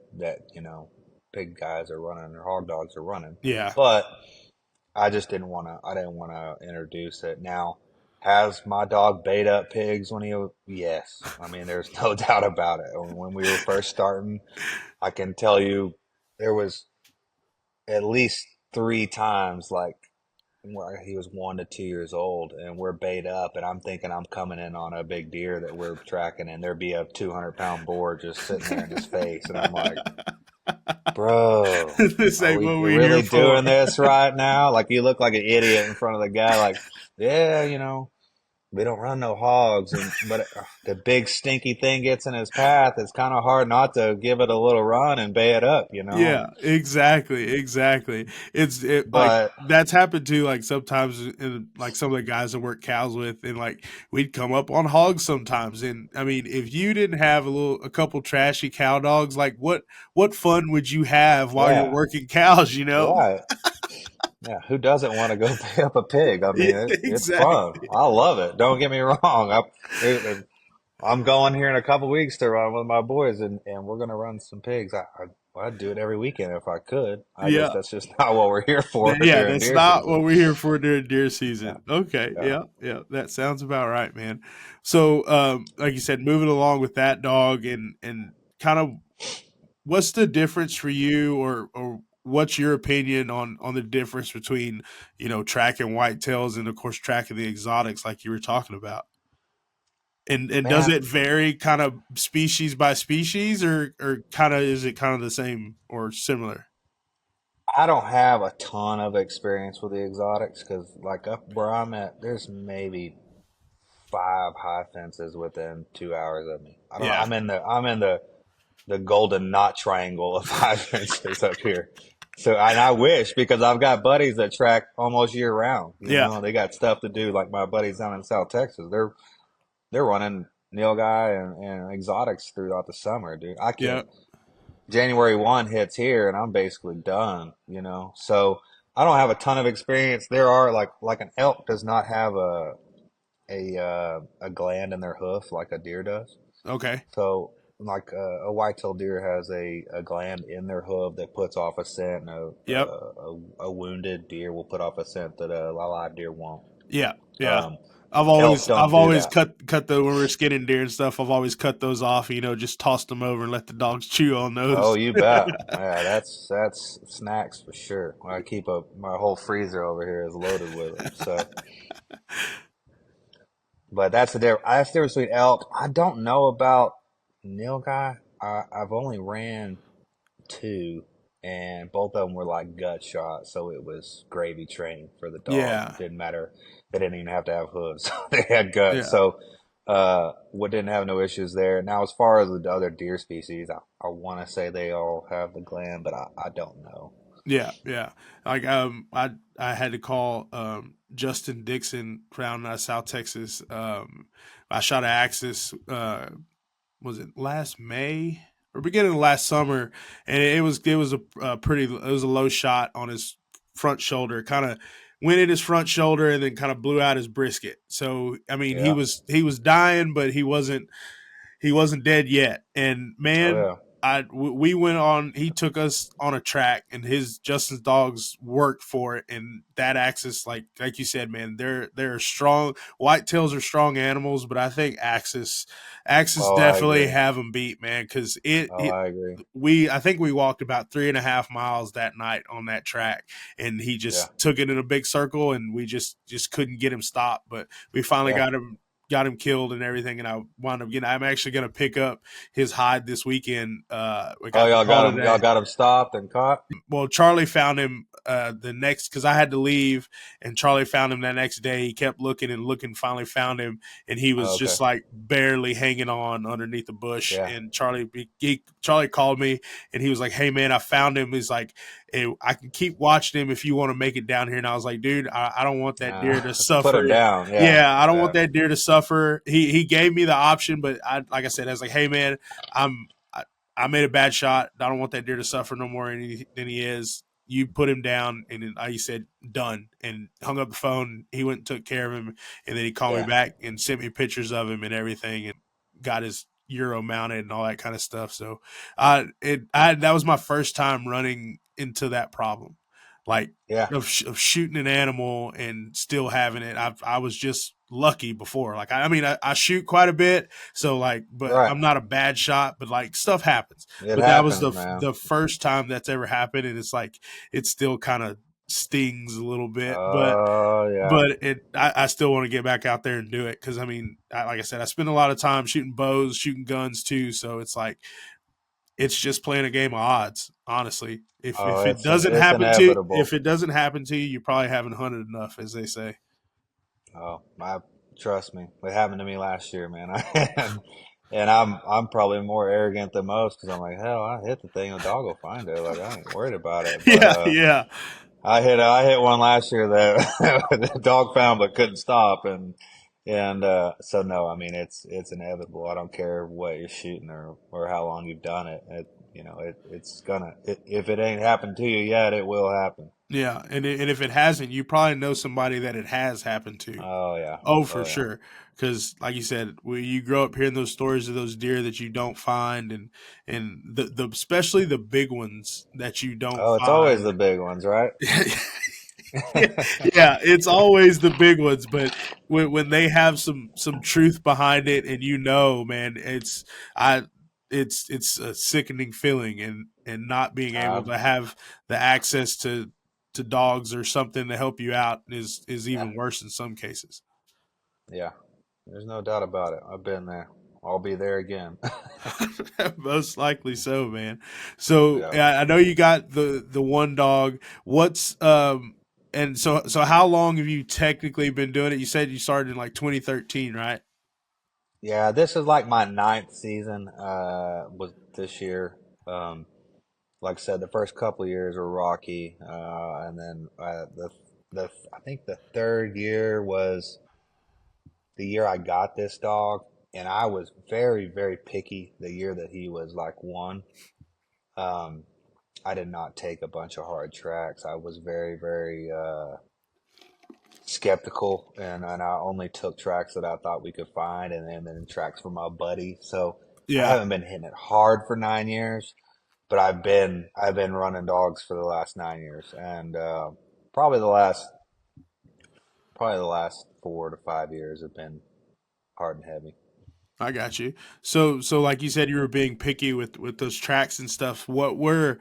pig guys are running or hog dogs are running. Yeah. But I just didn't want to. I didn't want to introduce it. Now, has my dog bait up pigs when he? Yes. I mean, there's no doubt about it. When we were first starting, I can tell you there was at least three times like where he was 1 to 2 years old and we're bait up and I'm thinking I'm coming in on a big deer that we're tracking and there'd be a 200-pound boar just sitting there in his face and I'm like, bro, This are ain't we what we're here really for. doing this right now? Like you look like an idiot in front of the guy. Like, yeah, we don't run no hogs, but the big stinky thing gets in his path. It's kind of hard not to give it a little run and bay it up. Yeah, exactly, exactly. Like But that's happened too. Like sometimes, in, like some of the guys that work cows with, and like we'd come up on hogs sometimes. And I mean, if you didn't have a couple trashy cow dogs, like what fun would you have while you're yeah, working cows? You know? right. Yeah, who doesn't want to go pay up a pig? I mean, Yeah, it's fun. exactly. I love it. Don't get me wrong. I'm going here in a couple weeks to run with my boys, and we're gonna run some pigs. I'd do it every weekend if I could. Yeah. That's just not what we're here for Yeah, during that's deer not what season. we're here for during deer Yeah, season. Okay, yeah, yeah, yeah, that sounds about right, man. So, like you said, moving along with that dog, and kind of, what's the difference for you, or what's your opinion on the difference between tracking whitetails and of course tracking the exotics, like you were talking about, and does man. it vary kind of species by species, or kind of is it kind of the same or similar? I don't have a ton of experience with the exotics because, like up where I'm at, there's maybe five high fences within 2 hours of me. I don't know. Yeah, I'm in the golden knot triangle of high fences up here. So, and I wish because I've got buddies that track almost year round. yeah, They got stuff to do. Like my buddies down in South Texas, they're running nilgai and exotics throughout the summer, dude. I yeah. can't. January 1 hits here, and I'm basically done. So I don't have a ton of experience. There are like an elk does not have a gland in their hoof like a deer does. Okay. So, like a white-tailed deer has a gland in their hoof that puts off a scent, and Yep. a wounded deer will put off a scent that a live deer won't. Yeah. Yeah. Um, Elk don't I've do always that. cut the when we're skinning deer and stuff. I've always cut those off. Just tossed them over and let the dogs chew on Oh, those. you bet. Yeah, that's snacks for sure. I keep my whole freezer over here is loaded with them. So, but that's that's the difference between elk. I don't know about nilgai. I've only ran two, and both of them were like gut shots, so it was gravy train for the dog. Yeah, Didn't matter. They didn't even have to have hooves. They had guts. yeah, So, what didn't have no issues there. Now, as far as the other deer species, I want to say they all have the gland, but I don't know. yeah, yeah. Like I had to call Justin Dixon down in South Texas. I shot an axis. Was it last May or beginning of last summer? And it was a pretty it was a low shot on his front shoulder, kind of went in his front shoulder and then kind of blew out his brisket. So I mean Yeah. he was dying, but he wasn't dead yet. And Oh man, yeah. we went on. He took us on a track, and his Justin's dogs worked for it. And that axis, like you said, man, they're strong. Whitetails are strong animals, but I think axis Oh, I definitely agree. have them beat, man. Because Oh, I agree. I think we walked about 3.5 miles that night on that track, and he Yeah. just took it in a big circle, and we just couldn't get him stopped. But we finally Yeah. got him killed and everything, and I wound up getting. I'm actually going to pick up his hide this weekend. We Oh, got the call y'all today. got him stopped and caught. Well, Charlie found him the next because I had to leave, and Charlie found him that next day. He kept looking and looking, finally found him, and he was Oh, okay. just like barely hanging on underneath the bush. Yeah. And Charlie called me, and he was like, "Hey man, I found him." He's like, "Hey, I can keep watching him if you want to make it down here." And I was like, "Dude, I don't want that deer to Put suffer." him down. Yeah. Yeah, I don't want Yeah. that deer to suffer. He gave me the option, but like I said, I was like, "Hey man, I'm I made a bad shot. I don't want that deer to suffer no more than he is. You put him down, and then he said, done, and hung up the phone. He went and took care of him, and then he called me Yeah. back and sent me pictures of him and everything, and got his Euro mounted and all that kind of stuff. So, that was my first time running into that problem, like Yeah. of shooting an animal and still having it. I was just lucky before. Like I mean, I shoot quite a bit, so like, but Right. I'm not a bad shot. But like stuff happens. It But that was happens, man. the first time that's ever happened, and it's like it still kind of stings a little bit, Oh yeah. but I still want to get back out there and do it because I mean, like I said, I spend a lot of time shooting bows, shooting guns too. So it's like it's just playing a game of odds, honestly. Oh, If it doesn't it's happen to inevitable. you, you probably haven't hunted enough, as they say. Oh, I trust me. It happened to me last year, man. And I'm probably more arrogant than most because I'm like, hell, I hit the thing, a dog will find it. Like I ain't worried about it. But Yeah, yeah, I hit one last year that the dog found but couldn't stop, and so no, I mean it's inevitable. I don't care what you're shooting or how long you've done it. It's gonna if it ain't happened to you yet, it will happen. yeah. And if it hasn't, you probably know somebody that it has happened to. Oh yeah, Oh, for oh yeah. sure. Because, like you said, you grow up hearing those stories of those deer that you don't find, and the especially the big ones that you don't Oh, it's always find. the big ones, right? Yeah, it's always the big ones, but when they have some truth behind it, and man, I it's a sickening feeling, and not being able Um, to have the access to dogs or something to help you out is yeah, even worse in some cases. yeah. There's no doubt about it. I've been there. I'll be there again. Most likely so, man. So Yeah. I know you got the one dog. What's and so how long have you technically been doing it? You said you started in like 2013, right? Yeah, this is like my ninth season, was this year. Um, like I said, the first couple of years were rocky, and then I think the third year was the year I got this dog, and I was very very picky the year that he was like one. Um, I did not take a bunch of hard tracks. I was very very skeptical, and I only took tracks that I thought we could find, and then tracks from my buddy. So I Yeah. haven't been hitting it hard for 9 years, but I've been running dogs for the last 9 years, and probably the last 4 to 5 years have been hard and heavy. I got you. So like you said, you were being picky with those tracks and stuff. What were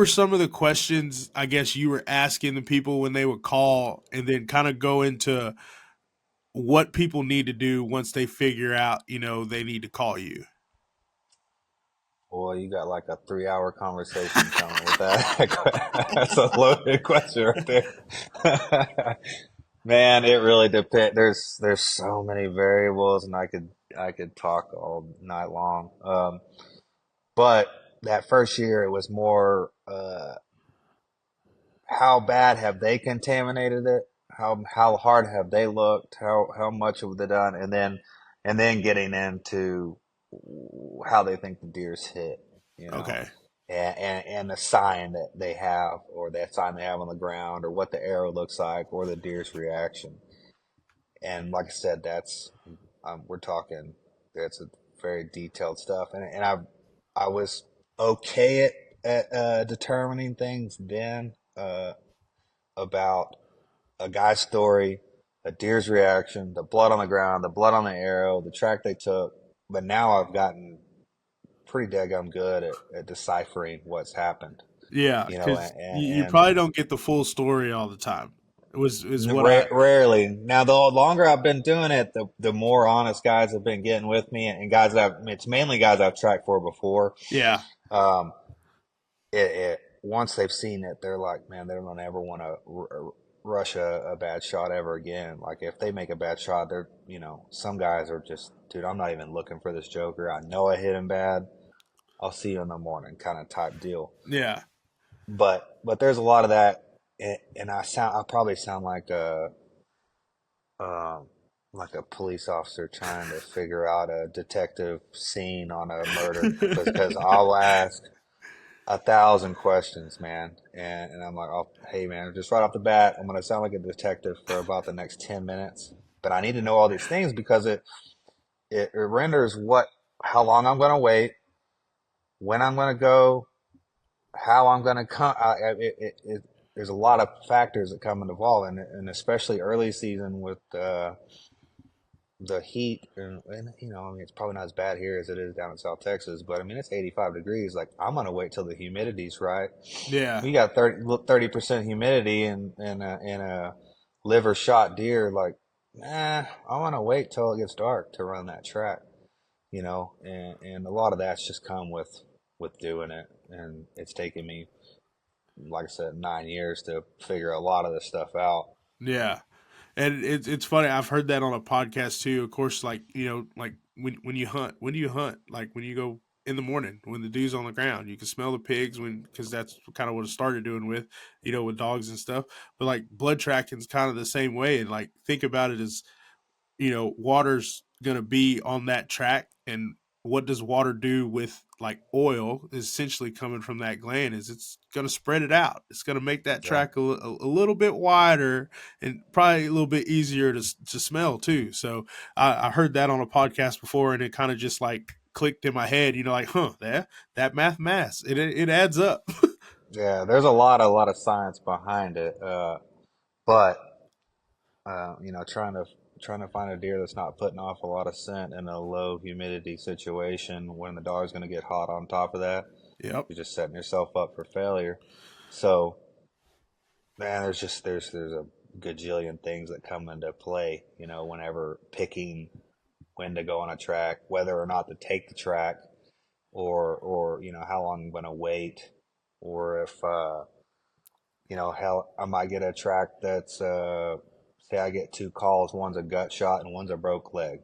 some of the questions I guess you were asking the people when they would call, and then kind of go into what people need to do once they figure out, they need to call you? Boy, you got like a 3-hour conversation coming with that. That's a loaded question right there. Man, it really depends. There's so many variables, and I could talk all night long. But that first year, it was more how bad have they contaminated it? How hard have they looked? How much have they done? And then getting into how they think the deer's hit, you know, Okay. and the sign that they have, or that sign they have on the ground, or what the arrow looks like, or the deer's reaction. And like I said, we're talking, that's a very detailed stuff, and I was okay at determining things then, about a guy's story, a deer's reaction, the blood on the ground, the blood on the arrow, the track they took. But now I've gotten pretty daggum good at deciphering what's happened, Yeah, you know, because you and probably don't get the full story all the time. It was is what I. rarely. Now, the longer I've been doing it, the more honest guys have been getting with me, and guys it's mainly guys I've tracked for before. Yeah. Um, once they've seen it, they're like, man, they don't ever want to rush a bad shot ever again. Like, if they make a bad shot, some guys are just, dude, I'm not even looking for this joker. I know I hit him bad. I'll see you in the morning, kind of type deal. Yeah. But there's a lot of that, and I probably sound um, like a police officer trying to figure out a detective scene on a murder, because I'll ask 1,000 questions, man. And I'm like, oh, hey, man, just right off the bat, I'm going to sound like a detective for about the next 10 minutes. But I need to know all these things, because it renders how long I'm going to wait, when I'm going to go, how I'm going to come. There's a lot of factors that come involved, and especially early season with the heat, and I mean, it's probably not as bad here as it is down in South Texas, but I mean, it's 85 degrees. Like, I'm gonna wait till the humidity's right. Yeah. We got 30% humidity and a liver shot deer. Like, I want to wait till it gets dark to run that track, and a lot of that's just come with doing it, and it's taken me, like I said, 9 years to figure a lot of this stuff out. Yeah. And it's funny. I've heard that on a podcast too. Of course, like like when you hunt, when do you hunt? Like when you go in the morning when the dew's on the ground, you can smell the pigs because that's kind of what it started doing with with dogs and stuff. But like blood tracking is kind of the same way. And like think about it as water's going to be on that track. And what does water do with like oil is essentially coming from that gland is it's going to spread it out. It's going to make that Yeah. track a little bit wider and probably a little bit easier to smell too. So I heard that on a podcast before, and it kind of just like clicked in my head, like, that math, it adds up. Yeah, there's a lot of science behind it, but trying to find a deer that's not putting off a lot of scent in a low humidity situation when the dog's going to get hot on top of that, Yep. you're just setting yourself up for failure. So, man, there's a gajillion things that come into play, whenever picking when to go on a track, whether or not to take the track, or how long I'm going to wait, or if hell, I might get a track that's say I get 2 calls, one's a gut shot and one's a broke leg.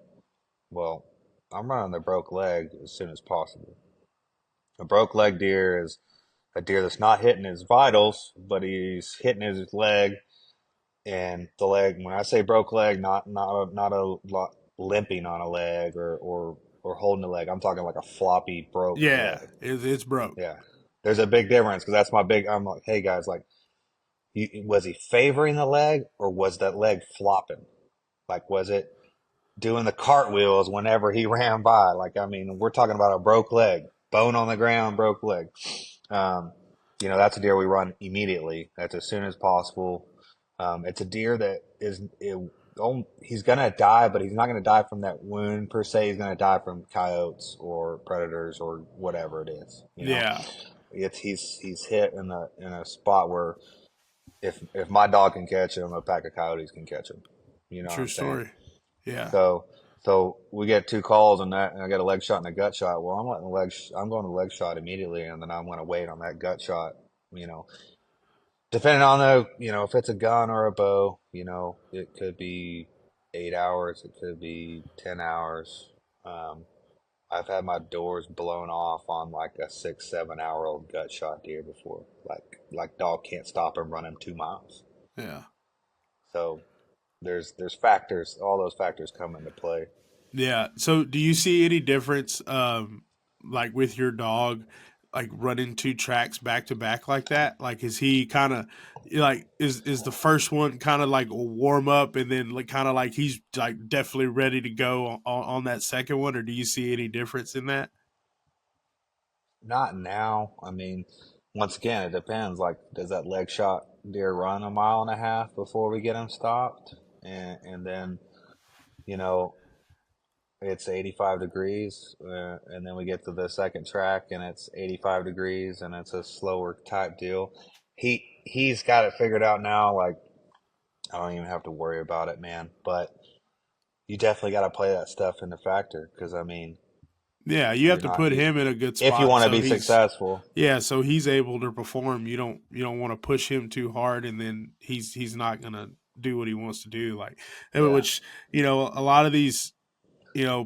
Well, I'm running the broke leg as soon as possible. A broke leg deer is a deer that's not hitting his vitals, but he's hitting his leg, and the leg. When I say broke leg, not a lot limping on a leg, or holding a leg. I'm talking like a floppy broke Yeah, leg. it's broke. Yeah, there's a big difference, because that's my big. I'm like, hey guys, like, was he favoring the leg, or was that leg flopping? Like, was it doing the cartwheels whenever he ran by? Like, I mean, we're talking about a broke leg, bone on the ground, broke leg. Um, that's a deer we run immediately. That's as soon as possible. It's a deer that he's gonna die, but he's not gonna die from that wound per se. He's gonna die from coyotes or predators or whatever it is. Yeah. He's hit in a spot where if my dog can catch him, a pack of coyotes can catch him. You know what True I'm saying? story. Yeah. So we get 2 calls and I got a leg shot and a gut shot. Well, I'm going to leg shot immediately, and then I'm going to wait on that gut shot. Depending on if it's a gun or a bow, it could be 8 hours, it could be 10 hours. I've had my doors blown off on like a 6, 7 hour old gut shot deer before. Like dog can't stop him running 2 miles. Yeah. So there's factors, all those factors come into play. Yeah. So do you see any difference, like with your dog, like running 2 tracks back to back like that? Like, is he kind of like, is the first one kind of like a warm up and then like kind of like he's like definitely ready to go on that second one? Or do you see any difference in that? Not now. I mean, once again, it depends. Like, does that leg shot deer run 1.5 miles before we get him stopped? And then, you know, it's 85 degrees, and then we get to the second track and it's 85 degrees and it's a slower type deal. He's got it figured out now. Like, I don't even have to worry about it, man. But you definitely got to play that stuff into factor because, I mean, Yeah, you have to put him in a good spot if you want to so be he's successful. yeah, so he's able to perform. You don't want to push him too hard, and then he's not gonna do what he wants to do. Like, Yeah, which a lot of these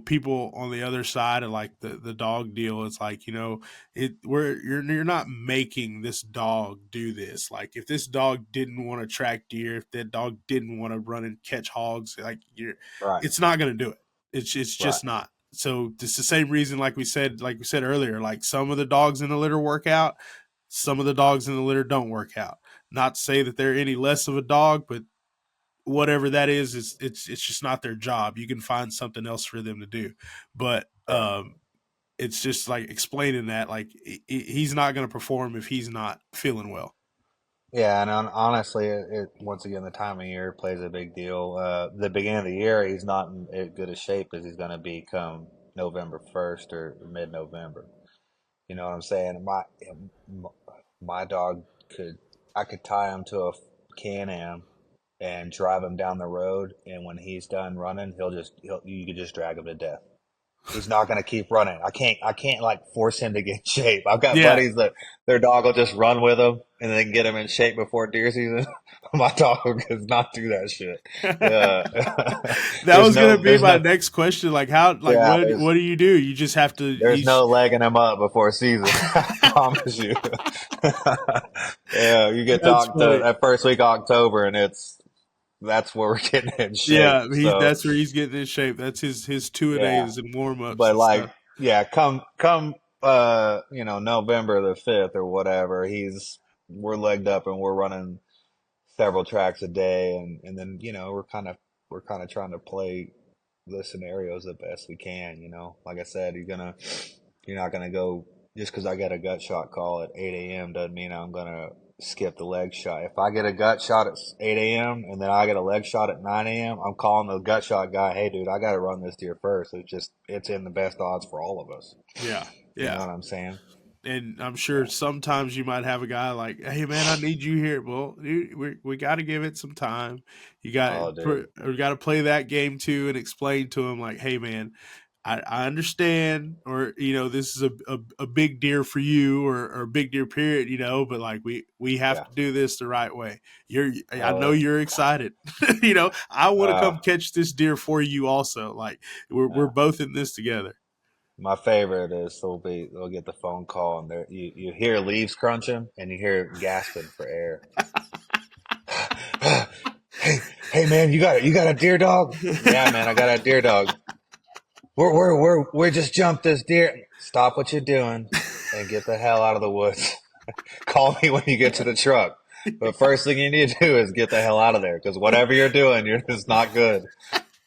people on the other side of like the dog deal, it's like you're not making this dog do this. Like, if this dog didn't want to track deer, if that dog didn't want to run and catch hogs, like right, it's not gonna do it. It's right. just not. So it's the same reason, like we said earlier, like some of the dogs in the litter work out, some of the dogs in the litter don't work out. Not to say that they're any less of a dog, but whatever that is it's just not their job. You can find something else for them to do. But Right. it's just like explaining that like he's not going to perform if he's not feeling well. Yeah, and honestly, it once again the time of year plays a big deal. The beginning of the year, he's not in as good a shape as he's going to be come November 1st or mid-November. You know what I'm saying? My dog I could tie him to a Can-Am and drive him down the road, and when he's done running, you could just drag him to death. He's not going to keep running. I can't like force him to get in shape. I've got Yeah. buddies that their dog will just run with them and then get him in shape before deer season. My dog does not do that shit. That was going to be my next question. Like, what do? You just have to, there's no legging him up before season. I promise you. Yeah. You get to that first week of October and that's where we're getting in shape. Yeah, that's where he's getting in shape. That's his 2-a-days and warm ups. But like, stuff. Yeah, come November the 5th or whatever, we're legged up and we're running several tracks a day, and then we're kind of trying to play the scenarios the best we can. Like I said, you're not gonna go just because I got a gut shot call at 8 a.m. doesn't mean I'm gonna skip the leg shot. If I get a gut shot at 8 a.m. and then I get a leg shot at 9 a.m., I'm calling the gut shot guy, hey, dude, I got to run this deer first. It's in the best odds for all of us. Yeah. You know what I'm saying? And I'm sure sometimes you might have a guy like, hey, man, I need you here. Well, we got to give it some time. We got to play that game too and explain to him like, hey, man, I understand, or this is a big deer for you, or a big deer period, but like we have to do this the right way. I know you're excited. I want to come catch this deer for you also. Like we're both in this together. My favorite is they'll get the phone call and you hear leaves crunching and you hear gasping for air. Hey man, you got a deer dog? Yeah, man, I got a deer dog. We just jumped this deer. Stop what you're doing and get the hell out of the woods. Call me when you get to the truck. But first thing you need to do is get the hell out of there, because whatever you're doing, it's not good.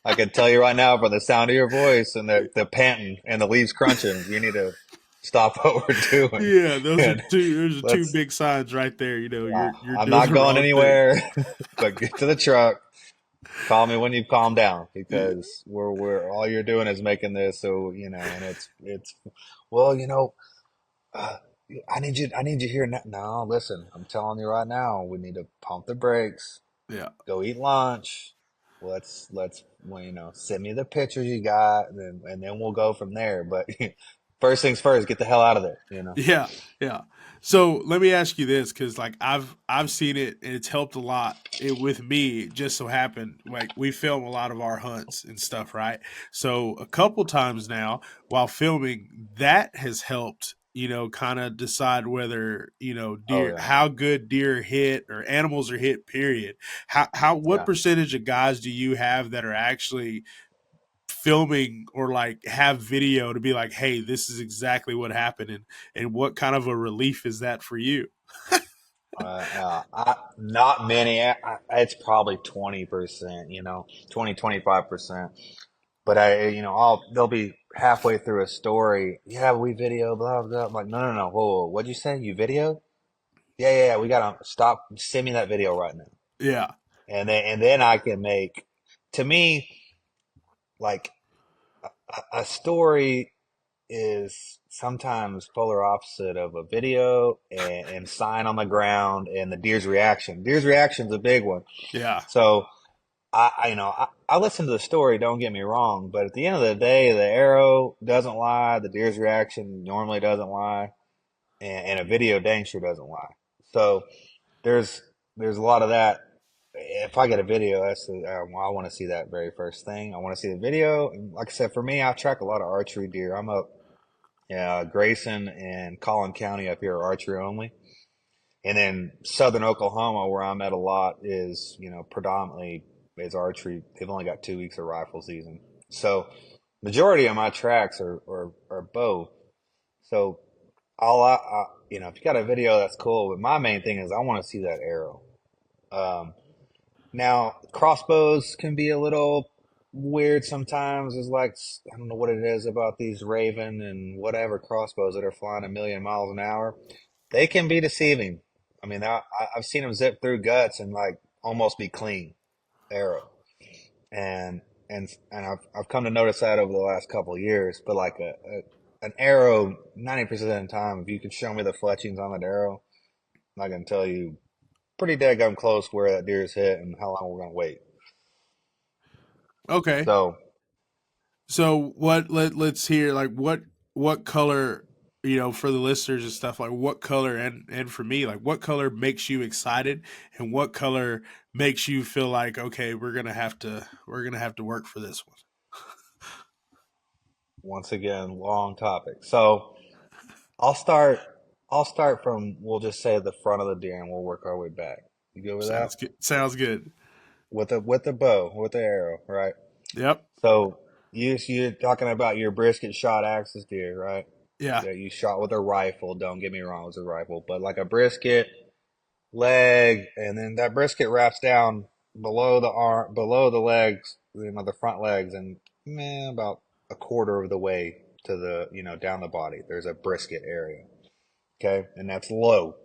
I can tell you right now, from the sound of your voice and the panting and the leaves crunching, you need to stop what we're doing. Yeah, those are two big signs right there. You're I'm not going anywhere, but get to the truck. Call me when you've calmed down because we're all you're doing is making this. So, and it's, well, uh, I need you here now. No, listen, I'm telling you right now, we need to pump the brakes, Yeah. go eat lunch. Well, send me the pictures you got, and then we'll go from there. But first things first, get the hell out of there. Yeah, yeah. So let me ask you this, because like I've seen it and it's helped a lot. With me, it just so happened like we film a lot of our hunts and stuff, right? So a couple times now while filming, that has helped. Kind of decide whether Oh deer, yeah, how good deer hit or animals are hit. Period. What yeah. percentage of guys do you have that are actually filming or like have video to be like, hey, this is exactly what happened, and what kind of a relief is that for you? Not many. It's probably 20%, 25%. But they'll be halfway through a story. Yeah, we video, blah, blah. I'm like, no, no, no. Whoa, whoa. What'd you say? You video? Yeah, yeah, yeah. We gotta stop. Send me that video right now. Yeah, And then I can make, to me, like a story is sometimes polar opposite of a video and sign on the ground and the deer's reaction. Deer's reaction is a big one. yeah, So I listen to the story, don't get me wrong, but at the end of the day, the arrow doesn't lie, the deer's reaction normally doesn't lie, and a video dang sure doesn't lie. So there's there's a lot of that. If I get a video, I want to see that very first thing. I want to see the video. And like I said, for me, I track a lot of archery deer. I'm up, yeah, Grayson and Collin County up here are archery only. And then southern Oklahoma, where I'm at a lot, is, predominantly is archery. They've only got 2 weeks of rifle season. So majority of my tracks are bow. So if you got a video, that's cool. But my main thing is I want to see that arrow. Um, Now, crossbows can be a little weird sometimes. It's like, I don't know what it is about these Raven and whatever crossbows that are flying a million miles an hour. They can be deceiving. I mean, I've seen them zip through guts and like almost be clean arrow. And I've come to notice that over the last couple of years. But like an arrow, 90% of the time, if you could show me the fletchings on that arrow, I can tell you pretty daggum close where that deer is hit and how long we're gonna wait. okay. So So let's hear like what color, for the listeners and stuff, like what color, and for me, like what color makes you excited and what color makes you feel like, okay, we're gonna have to work for this one. once again, long topic. So I'll start. I'll start from, we'll just say, the front of the deer, and we'll work our way back. You go with that? Sounds good. With the bow, with the arrow, right? Yep. So you're talking about your brisket shot axis deer, right? Yeah. That you shot with a rifle. Don't get me wrong, it was a rifle, but like a brisket leg, and then that brisket wraps down below the arm, below the legs, the front legs, and about a quarter of the way to the, down the body. There's a brisket area. Okay, and that's low.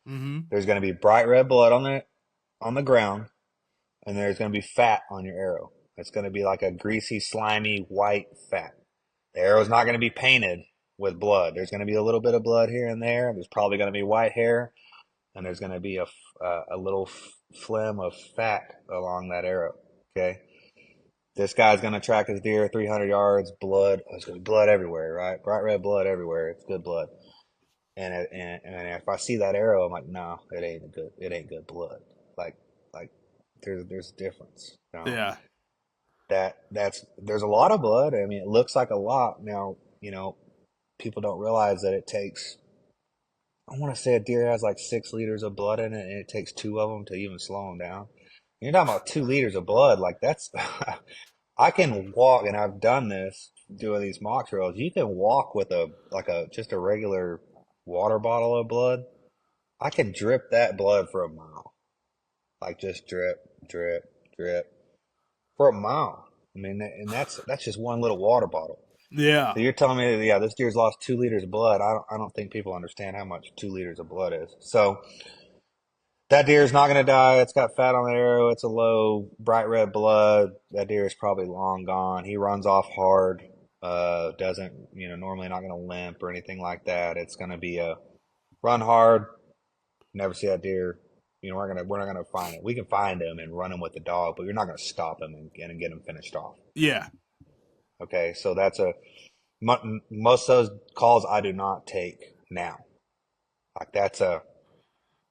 Mm-hmm. There's going to be bright red blood on the ground, and there's going to be fat on your arrow. It's going to be like a greasy, slimy, white fat. The arrow's not going to be painted with blood. There's going to be a little bit of blood here and there. There's probably going to be white hair, and there's going to be a little phlegm of fat along that arrow. Okay, this guy's going to track his deer 300 yards, blood. There's going to be blood everywhere, right? Bright red blood everywhere. It's good blood. And if I see that arrow, I'm like, no, it ain't good. It ain't good blood. Like there's a difference. Yeah. There's a lot of blood. I mean, it looks like a lot. Now, people don't realize that it takes. I want to say a deer has like 6 liters of blood in it, and it takes two of them to even slow them down. You're talking about 2 liters of blood. Like that's, I can walk, and I've done this doing these mock drills. You can walk with just a regular water bottle of blood. I can drip that blood for a mile. Like just drip, drip, drip for a mile. I mean, and that's just one little water bottle. Yeah. So you're telling me, yeah, this deer's lost 2 liters of blood. I don't think people understand how much 2 liters of blood is. So That deer is not going to die. It's got fat on the arrow. It's a low, bright red blood. That deer is probably long gone. He runs off hard. Doesn't, normally not going to limp or anything like that. It's going to be a run hard. Never see that deer. We're not gonna find it. We can find him and run him with the dog, but you're not gonna stop him and get him finished off. Yeah. Okay, so most of those calls I do not take now. Like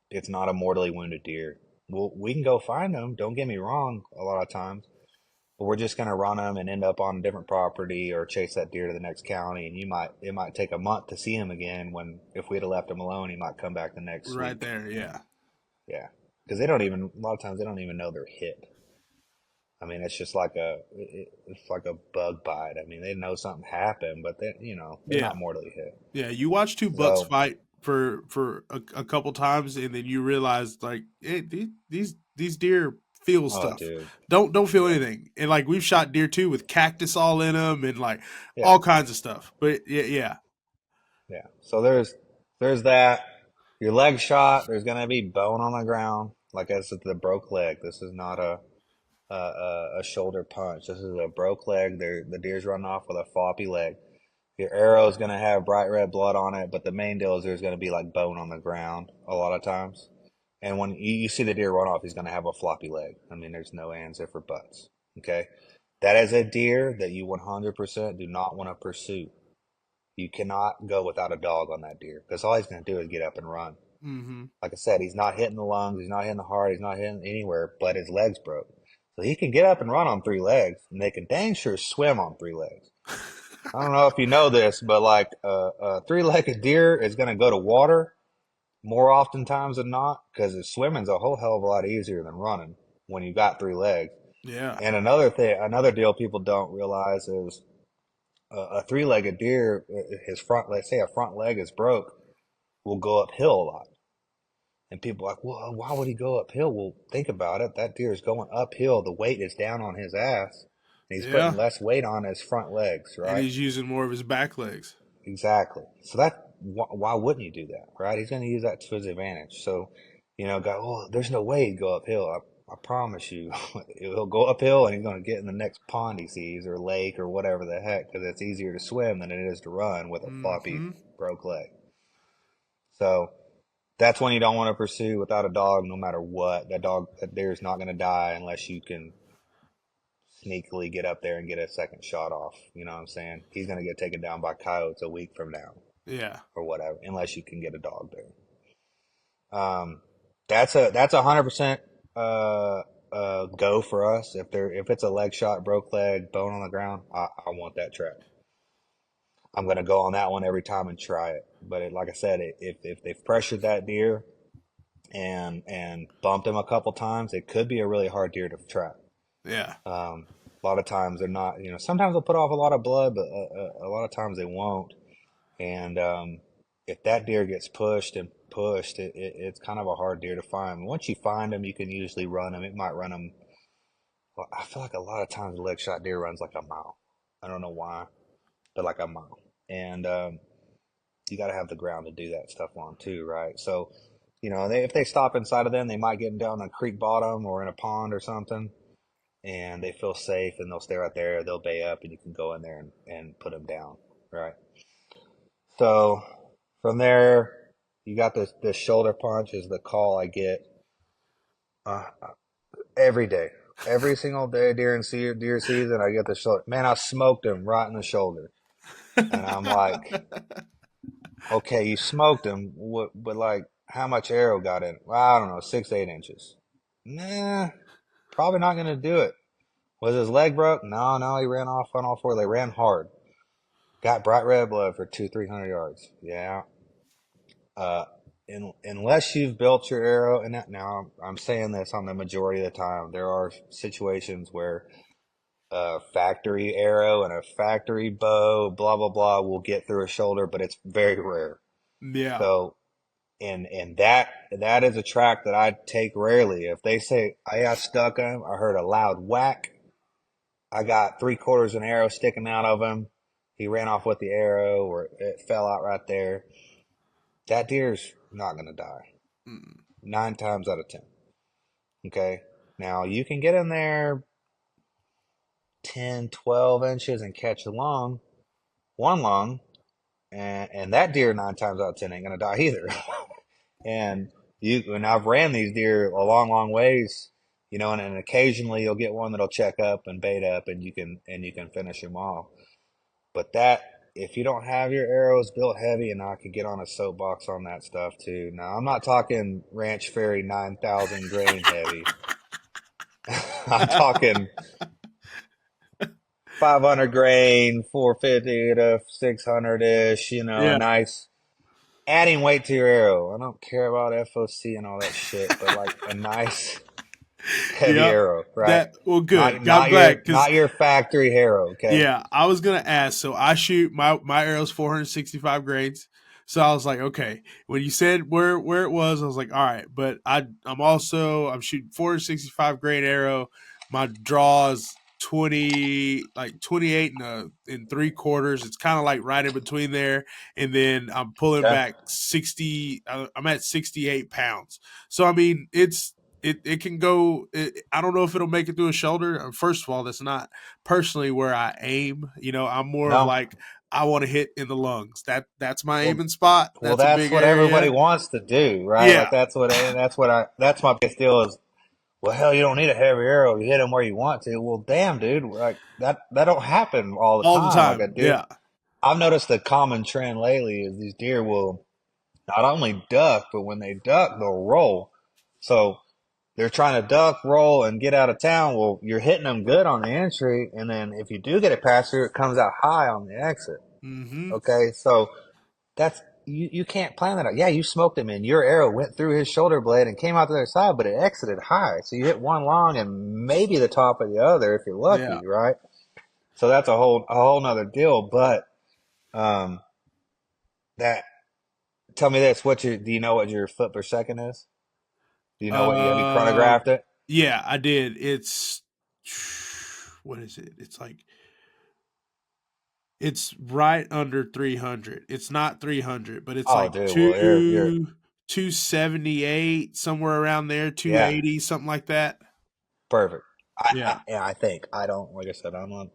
it's not a mortally wounded deer. We can go find them. Don't get me wrong. A lot of times, but we're just gonna run them and end up on a different property or chase that deer to the next county. And it might take a month to see him again. When if we'd have left him alone, he might come back the next Right week. there. Yeah. Yeah, because a lot of times they don't even know they're hit. I mean, it's just it's like a bug bite. I mean, they know something happened, but they're not mortally hit. Yeah. You watch two bucks So, fight for a couple times, and then you realize like, hey, these deer feel oh, stuff. dude, Don't feel yeah, anything. And like we've shot deer too with cactus all in them and like yeah, all kinds of stuff. But yeah. yeah. So there's that. Your leg shot. There's gonna be bone on the ground. Like I said, the broke leg. This is not a shoulder punch. This is a broke leg. The deer's running off with a floppy leg. Your arrow is going to have bright red blood on it, but the main deal is there's going to be like bone on the ground a lot of times. And when you see the deer run off, he's going to have a floppy leg. I mean, there's no ands, if, or buts. Okay? That is a deer that you 100% do not want to pursue. You cannot go without a dog on that deer because all he's going to do is get up and run. Mm-hmm. Like I said, he's not hitting the lungs, he's not hitting the heart, he's not hitting anywhere, but his legs broke. So he can get up and run on three legs, and they can dang sure swim on three legs. I don't know if you know this, but like a three-legged deer is going to go to water more oftentimes than not because swimming's a whole hell of a lot easier than running when you got three legs. Yeah. And another deal people don't realize is a three-legged deer, let's say a front leg is broke, will go uphill a lot. And people are like, well, why would he go uphill? Well, think about it. That deer is going uphill. The weight is down on his ass. And he's putting Yeah. less weight on his front legs, And right? he's using more of his back legs. Exactly. So why wouldn't you do that, right? He's going to use that to his advantage. So, there's no way he'd go uphill. I promise you, he'll go uphill and he's going to get in the next pond he sees or lake or whatever the heck because it's easier to swim than it is to run with a floppy Mm-hmm. broke leg. So that's when you don't want to pursue without a dog, no matter what. That deer's not going to die unless you can sneakily get up there and get a second shot off. You know what I'm saying? He's going to get taken down by coyotes a week from now Yeah. or whatever, unless you can get a dog there. That's a 100% go for us. If it's a leg shot, broke leg, bone on the ground, I want that track. I'm going to go on that one every time and try it. But like I said, if they've pressured that deer and bumped him a couple times, it could be a really hard deer to trap. Yeah. A lot of times they're not, sometimes they'll put off a lot of blood, but a lot of times they won't. And if that deer gets pushed, it's kind of a hard deer to find. Once you find them, you can usually run them. It might run them. Well, I feel like a lot of times a leg shot deer runs like a mile. I don't know why, but like a mile. And you got to have the ground to do that stuff on too, right? So, if they stop inside of them, they might get down a creek bottom or in a pond or something, and they feel safe and they'll stay right there. They'll bay up, and you can go in there and put them down, right? So from there, you got this shoulder punch is the call I get every day. Every single day during deer season, I get the shoulder. Man, I smoked him right in the shoulder. And I'm like, okay, you smoked him, but like, how much arrow got in? Well, I don't know, 6 to 8 inches. Nah, probably not going to do it. Was his leg broke? No, he ran off on all four. They ran hard. Got bright red blood for 200-300 yards. Yeah. Unless you've built your arrow, and now I'm saying this on the majority of the time, there are situations where a factory arrow and a factory bow, blah blah blah, will get through a shoulder, but it's very rare. Yeah. So, and that is a track that I take rarely. If they say I stuck him, I heard a loud whack. I got 3/4 an arrow sticking out of him. He ran off with the arrow, or it fell out right there. That deer's not going to die. 9 times out of 10. Okay. Now you can get in there 10, 12 inches and catch one lung, and that deer 9 times out of 10 ain't gonna die either. And I've ran these deer a long, long ways, and occasionally you'll get one that'll check up and bait up, and you can finish them off. But if you don't have your arrows built heavy, and I could get on a soapbox on that stuff too. Now I'm not talking Ranch Fairy 9,000 grain heavy. I'm talking 500 grain, 450 to 600 ish. A Yeah. nice adding weight to your arrow. I don't care about FOC and all that shit, but like a nice heavy Yep. arrow, right? Good. Not I'm glad, not your factory arrow, okay? yeah, I was gonna ask. So I shoot my arrows 465 grains. So I was like, okay. When you said where it was, I was like, all right. But I'm shooting 465 grain arrow. My draw is 28 and 3/4. It's kind of like right in between there. And then I'm pulling Okay. back 60. I'm at 68 pounds. So I mean, it can go. I don't know if it'll make it through a shoulder. First of all, that's not personally where I aim. I'm more of No. like I want to hit in the lungs. That's my Well, aiming spot. well, That's a that's big what everybody area. wants to do, right? Like Yeah, that's my biggest deal is, well, hell, you don't need a heavy arrow. You hit them where you want to. Well, damn, dude, like that don't happen all the all the time. Like a time. deer, Yeah, I've noticed a common trend lately is these deer will not only duck, but when they duck, they'll roll. So they're trying to duck, roll, and get out of town. Well, you're hitting them good on the entry, and then if you do get it past you, it comes out high on the exit. mm-hmm. Okay, so that's you can't plan that out. Yeah, you smoked him, and your arrow went through his shoulder blade and came out the other side, but it exited high. So you hit one long and maybe the top of the other if you're Yeah. lucky, right? So that's a whole nother deal. But um, that tell me this: do you know what your foot per second is? Do you know what you have you Uh, chronographed it? yeah, I did. It's what is it? It's right under 300. It's not 300, but it's Oh, like dude, well, you're 278, somewhere around there, yeah. 280, something like that. Perfect. Yeah. I think I don't like I said I'm on.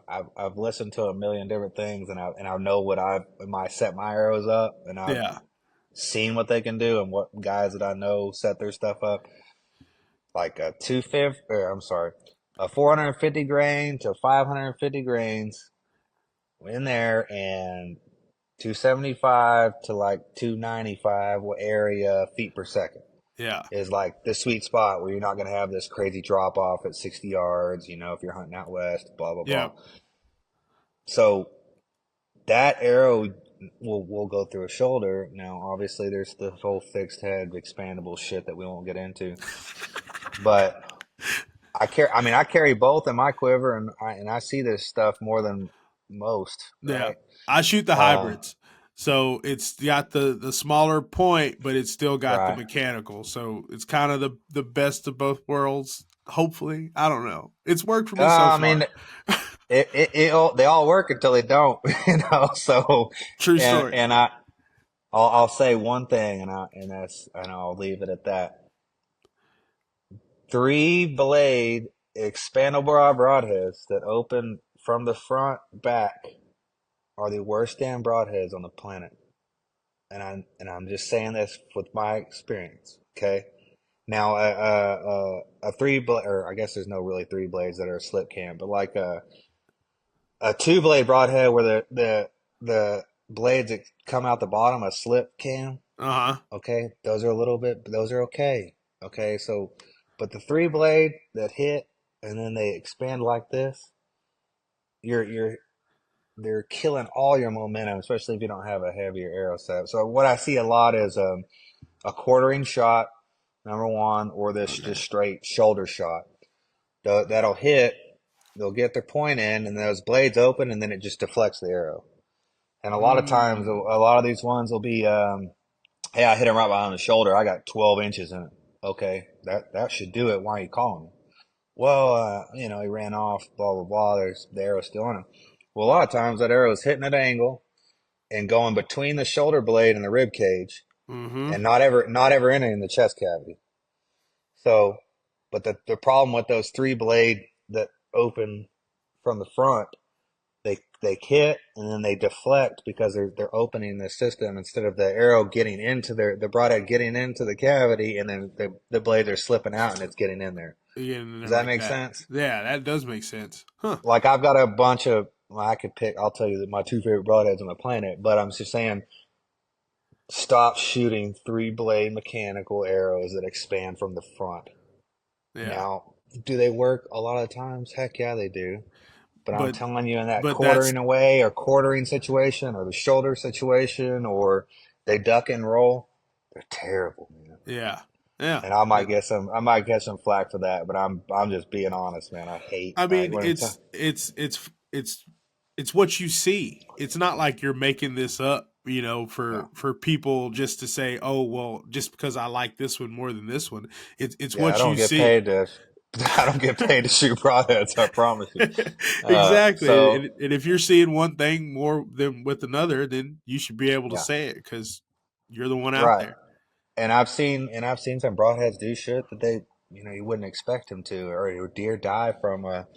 I've listened to a million different things and I know what I set my arrows up and I've Yeah. seen what they can do and what guys that I know set their stuff up like a 250 or I'm sorry a 450 grain to 550 grains in there and 275 to like 295 area feet per second Yeah. is like the sweet spot where you're not going to have this crazy drop off at 60 yards, if you're hunting out west, blah, blah, Yeah. blah. So that arrow will go through a shoulder. Now, obviously, there's the whole fixed head expandable shit that we won't get into. But I carry both in my quiver, and I see this stuff more than most, Yeah. right? I shoot the hybrids. So it's got the smaller point, but it's still got the Right. mechanical. So it's kind of the best of both worlds. Hopefully, I don't know. It's worked for me so I far. mean, they all work until they don't, So, True and story. and I'll say one thing, and I'll leave it at that. 3-blade expandable broadheads that open from the front back are the worst damn broadheads on the planet. And I'm just saying this with my experience. Okay. Now, a 3-blade, or I guess there's no really 3 blades that are slip cam, but like a 2-blade broadhead where the blades that come out the bottom a slip cam. Uh-huh. Okay, those are okay. Okay, so but the 3-blade that hit and then they expand like this, you're they're killing all your momentum, especially if you don't have a heavier arrow set. So what I see a lot is a quartering shot, number one, or this Okay. just straight shoulder shot. That'll hit, they'll get their point in, and those blades open, and then it just deflects the arrow. And a lot of times, a lot of these ones will be, hey, I hit him right behind the shoulder. I got 12 inches in it. Okay, that should do it. Why are you calling me? Well, he ran off, blah, blah, blah. There's the arrow still on him. Well, a lot of times that arrow is hitting at an angle and going between the shoulder blade and the rib cage. Mm-hmm. and not ever entering the chest cavity. So, but the problem with those three blade that open from the front, they hit and then they deflect because they're opening the system instead of the arrow getting into the broadhead getting into the cavity, and then the blades are slipping out and it's getting in there. Again, in Does there that like make that. sense? Yeah, that does make sense. Huh. Like I've got a bunch of, well, I could pick. I'll tell you that my two favorite broadheads on the planet, but I'm just saying, stop shooting three blade mechanical arrows that expand from the front. Yeah. Now, do they work a lot of times? Heck yeah, they do. But I'm But telling you, in that but that's quartering away or quartering situation or the shoulder situation or they duck and roll, they're terrible, man. yeah. Yeah. And I might get some flack for that, but I'm just being honest, man. I hate I like mean, when it's it's what you see. It's not like you're making this up, no, for people just to say, "Oh, well, just because I like this one more than this one." It's yeah. what you see. I don't get paid to shoot broadheads. I promise you. Exactly. So And if you're seeing one thing more than with another, then you should be able to yeah, say it because you're the one out right. there. I've seen some broadheads do shit that they, you wouldn't expect them to, or deer die from a.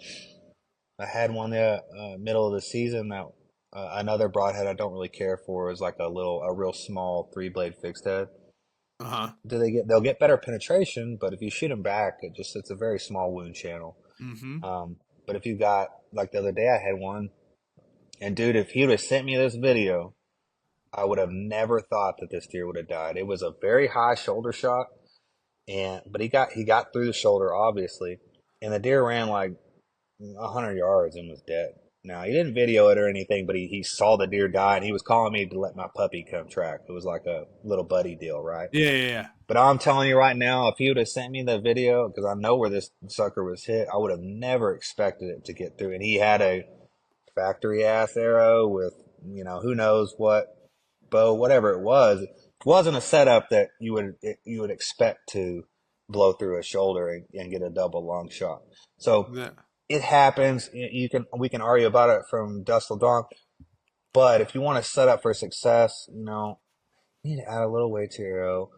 I had one the middle of the season that another broadhead I don't really care for is like a real small three blade fixed head. Uh-huh. They'll get better penetration, but if you shoot them back, it's a very small wound channel. Mm-hmm. But if you got, like the other day, I had one, and dude, if he would have sent me this video, I would have never thought that this deer would have died. It was a very high shoulder shot, but he got through the shoulder obviously, and the deer ran like 100 yards and was dead. Now, he didn't video it or anything, but he saw the deer die, and he was calling me to let my puppy come track. It was like a little buddy deal, right? Yeah, yeah, yeah. But I'm telling you right now, if he would have sent me the video, because I know where this sucker was hit, I would have never expected it to get through. And he had a factory ass arrow with, who knows what bow, whatever it was. It wasn't a setup that you would expect to blow through a shoulder and get a double long shot. So Yeah. it happens. We can argue about it from dusk till dawn. But if you want to set up for success, you need to add a little weight to your arrow.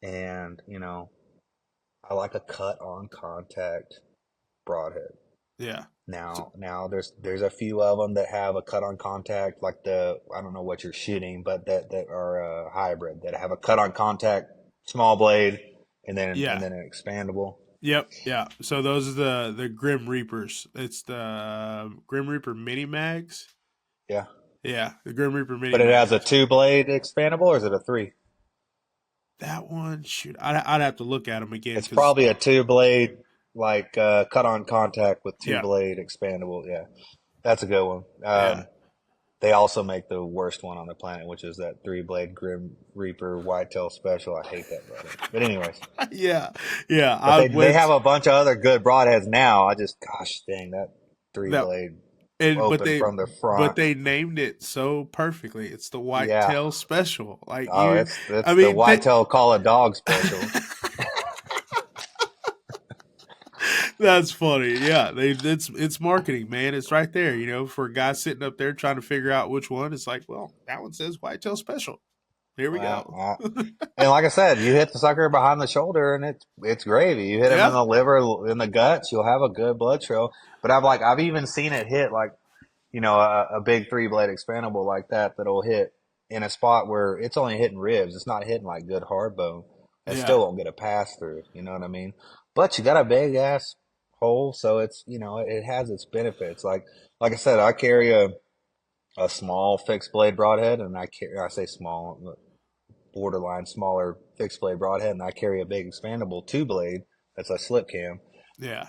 And, I like a cut on contact broadhead. Yeah. So, Now there's a few of them that have a cut on contact, like I don't know what you're shooting, but that are hybrid that have a cut on contact small blade and yeah. then an expandable. Yep. Yeah. So those are the Grim Reapers. It's the Grim Reaper mini mags. Yeah. Yeah, the Grim Reaper mini But it has a mags. 2 blade expandable, or is it a 3? That one, shoot, I'd have to look at them again It's because probably a 2 blade, like cut on contact with two yeah, blade expandable. Yeah, that's a good one. yeah, They also make the worst one on the planet, which is that 3 blade Grim Reaper Whitetail Special. I hate that broadhead. But anyways, yeah, yeah. but I they went have a bunch of other good broadheads now. Gosh dang, that three that, blade and open from the but front. they named it so perfectly. It's the Yeah. Whitetail Special. Like Oh, I it's the mean, Whitetail Call a Dog Special. that's funny. Yeah, it's marketing, man. It's right there. For a guy sitting up there trying to figure out which one, it's like, well, that one says Whitetail Special. Here we Well, go. and like I said, you hit the sucker behind the shoulder, and it's gravy. You hit him in Yeah, the liver, in the guts, you'll have a good blood trail. But I've even seen it hit like a big 3 blade expandable like that'll hit in a spot where it's only hitting ribs. It's not hitting like good hard bone. It yeah, still won't get a pass through. You know what I mean? But you got a big ass hole, so it's it has its benefits. Like I said, I carry a small fixed blade broadhead, and I say small, borderline smaller fixed blade broadhead, and I carry a big expandable 2 blade that's a slip cam. yeah,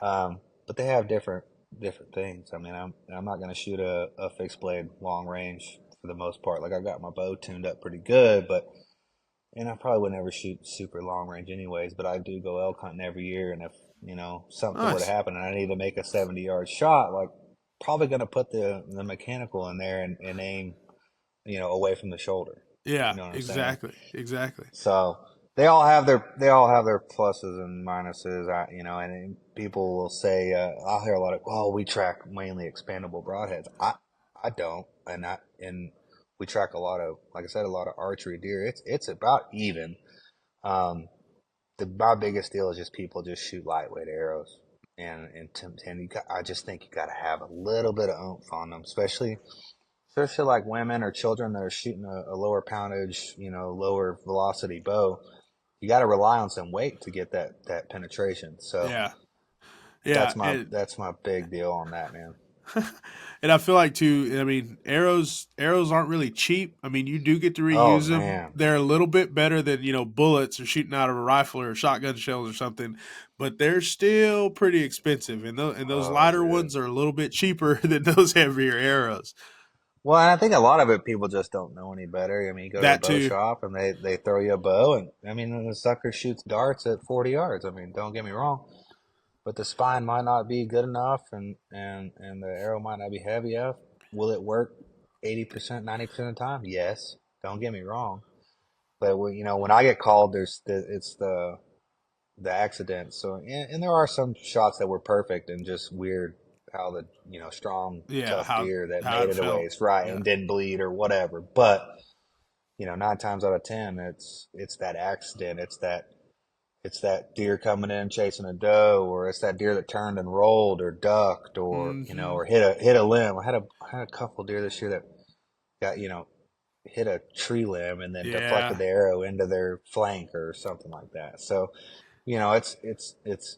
But they have different things. I mean, I'm not going to shoot a fixed blade long range for the most part. Like I got my bow tuned up pretty good, and I probably would never shoot super long range anyways. But I do go elk hunting every year, and if something were to nice. happen and I need to make a 70-yard shot, like probably going to put the mechanical in there and aim away from the shoulder. You Yeah, know what I'm saying? exactly, exactly. So they all have their pluses and minuses. And people will say, I'll hear a lot of, "Oh, we track mainly expandable broadheads." I don't, and we track a lot of, like I said, a lot of archery deer. It's about even. My biggest deal is just people just shoot lightweight arrows, and I just think you got to have a little bit of oomph on them, especially like women or children that are shooting a lower poundage, lower velocity bow. You got to rely on some weight to get that penetration. So yeah, that's my big deal on that, man. And I feel like too. I mean, arrows aren't really cheap. I mean, you do get to Oh reuse them. man, They're a little bit better than bullets or shooting out of a rifle or shotgun shells or something, but they're still pretty expensive. And those lighter dude. ones are a little bit cheaper than those heavier arrows. Well, and I think a lot of it people just don't know any better. I mean, you go to a That bow too. shop and they throw you a bow, and I mean the sucker shoots darts at 40 yards. I mean, don't get me wrong, but the spine might not be good enough, and the arrow might not be heavy enough. Will it work 80%, 90% of the time? Yes. Don't get me wrong, but when I get called, it's the accident. So and there are some shots that were perfect and just weird how the strong tough deer that how made it it a felt. ways right Yeah. and didn't bleed or whatever. But 9 times out of 10, it's that accident. It's that deer coming in chasing a doe, or it's that deer that turned and rolled or ducked, or or hit a limb. I had a couple deer this year that got hit a tree limb and then deflected the arrow into their flank or something like that. So it's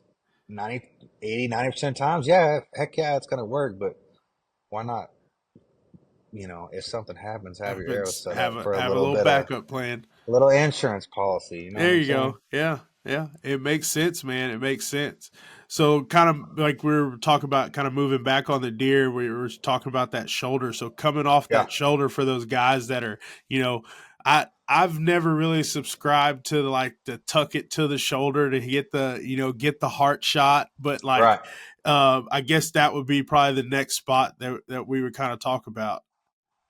90, 80, 90% times, yeah, heck yeah, it's gonna work. But why not? If something happens, have your arrow set up for a have a little little bit of backup plan. a little insurance policy. You know There what I'm you saying? go. Yeah. It makes sense, man. It makes sense. So, kind of like we were talking about, kind of moving back on the deer, we were talking about that shoulder. So, coming off Yeah. that shoulder for those guys that are, I've never really subscribed to like the tuck it to the shoulder to get the heart shot, but like, Right. I guess that would be probably the next spot that we would kind of talk about.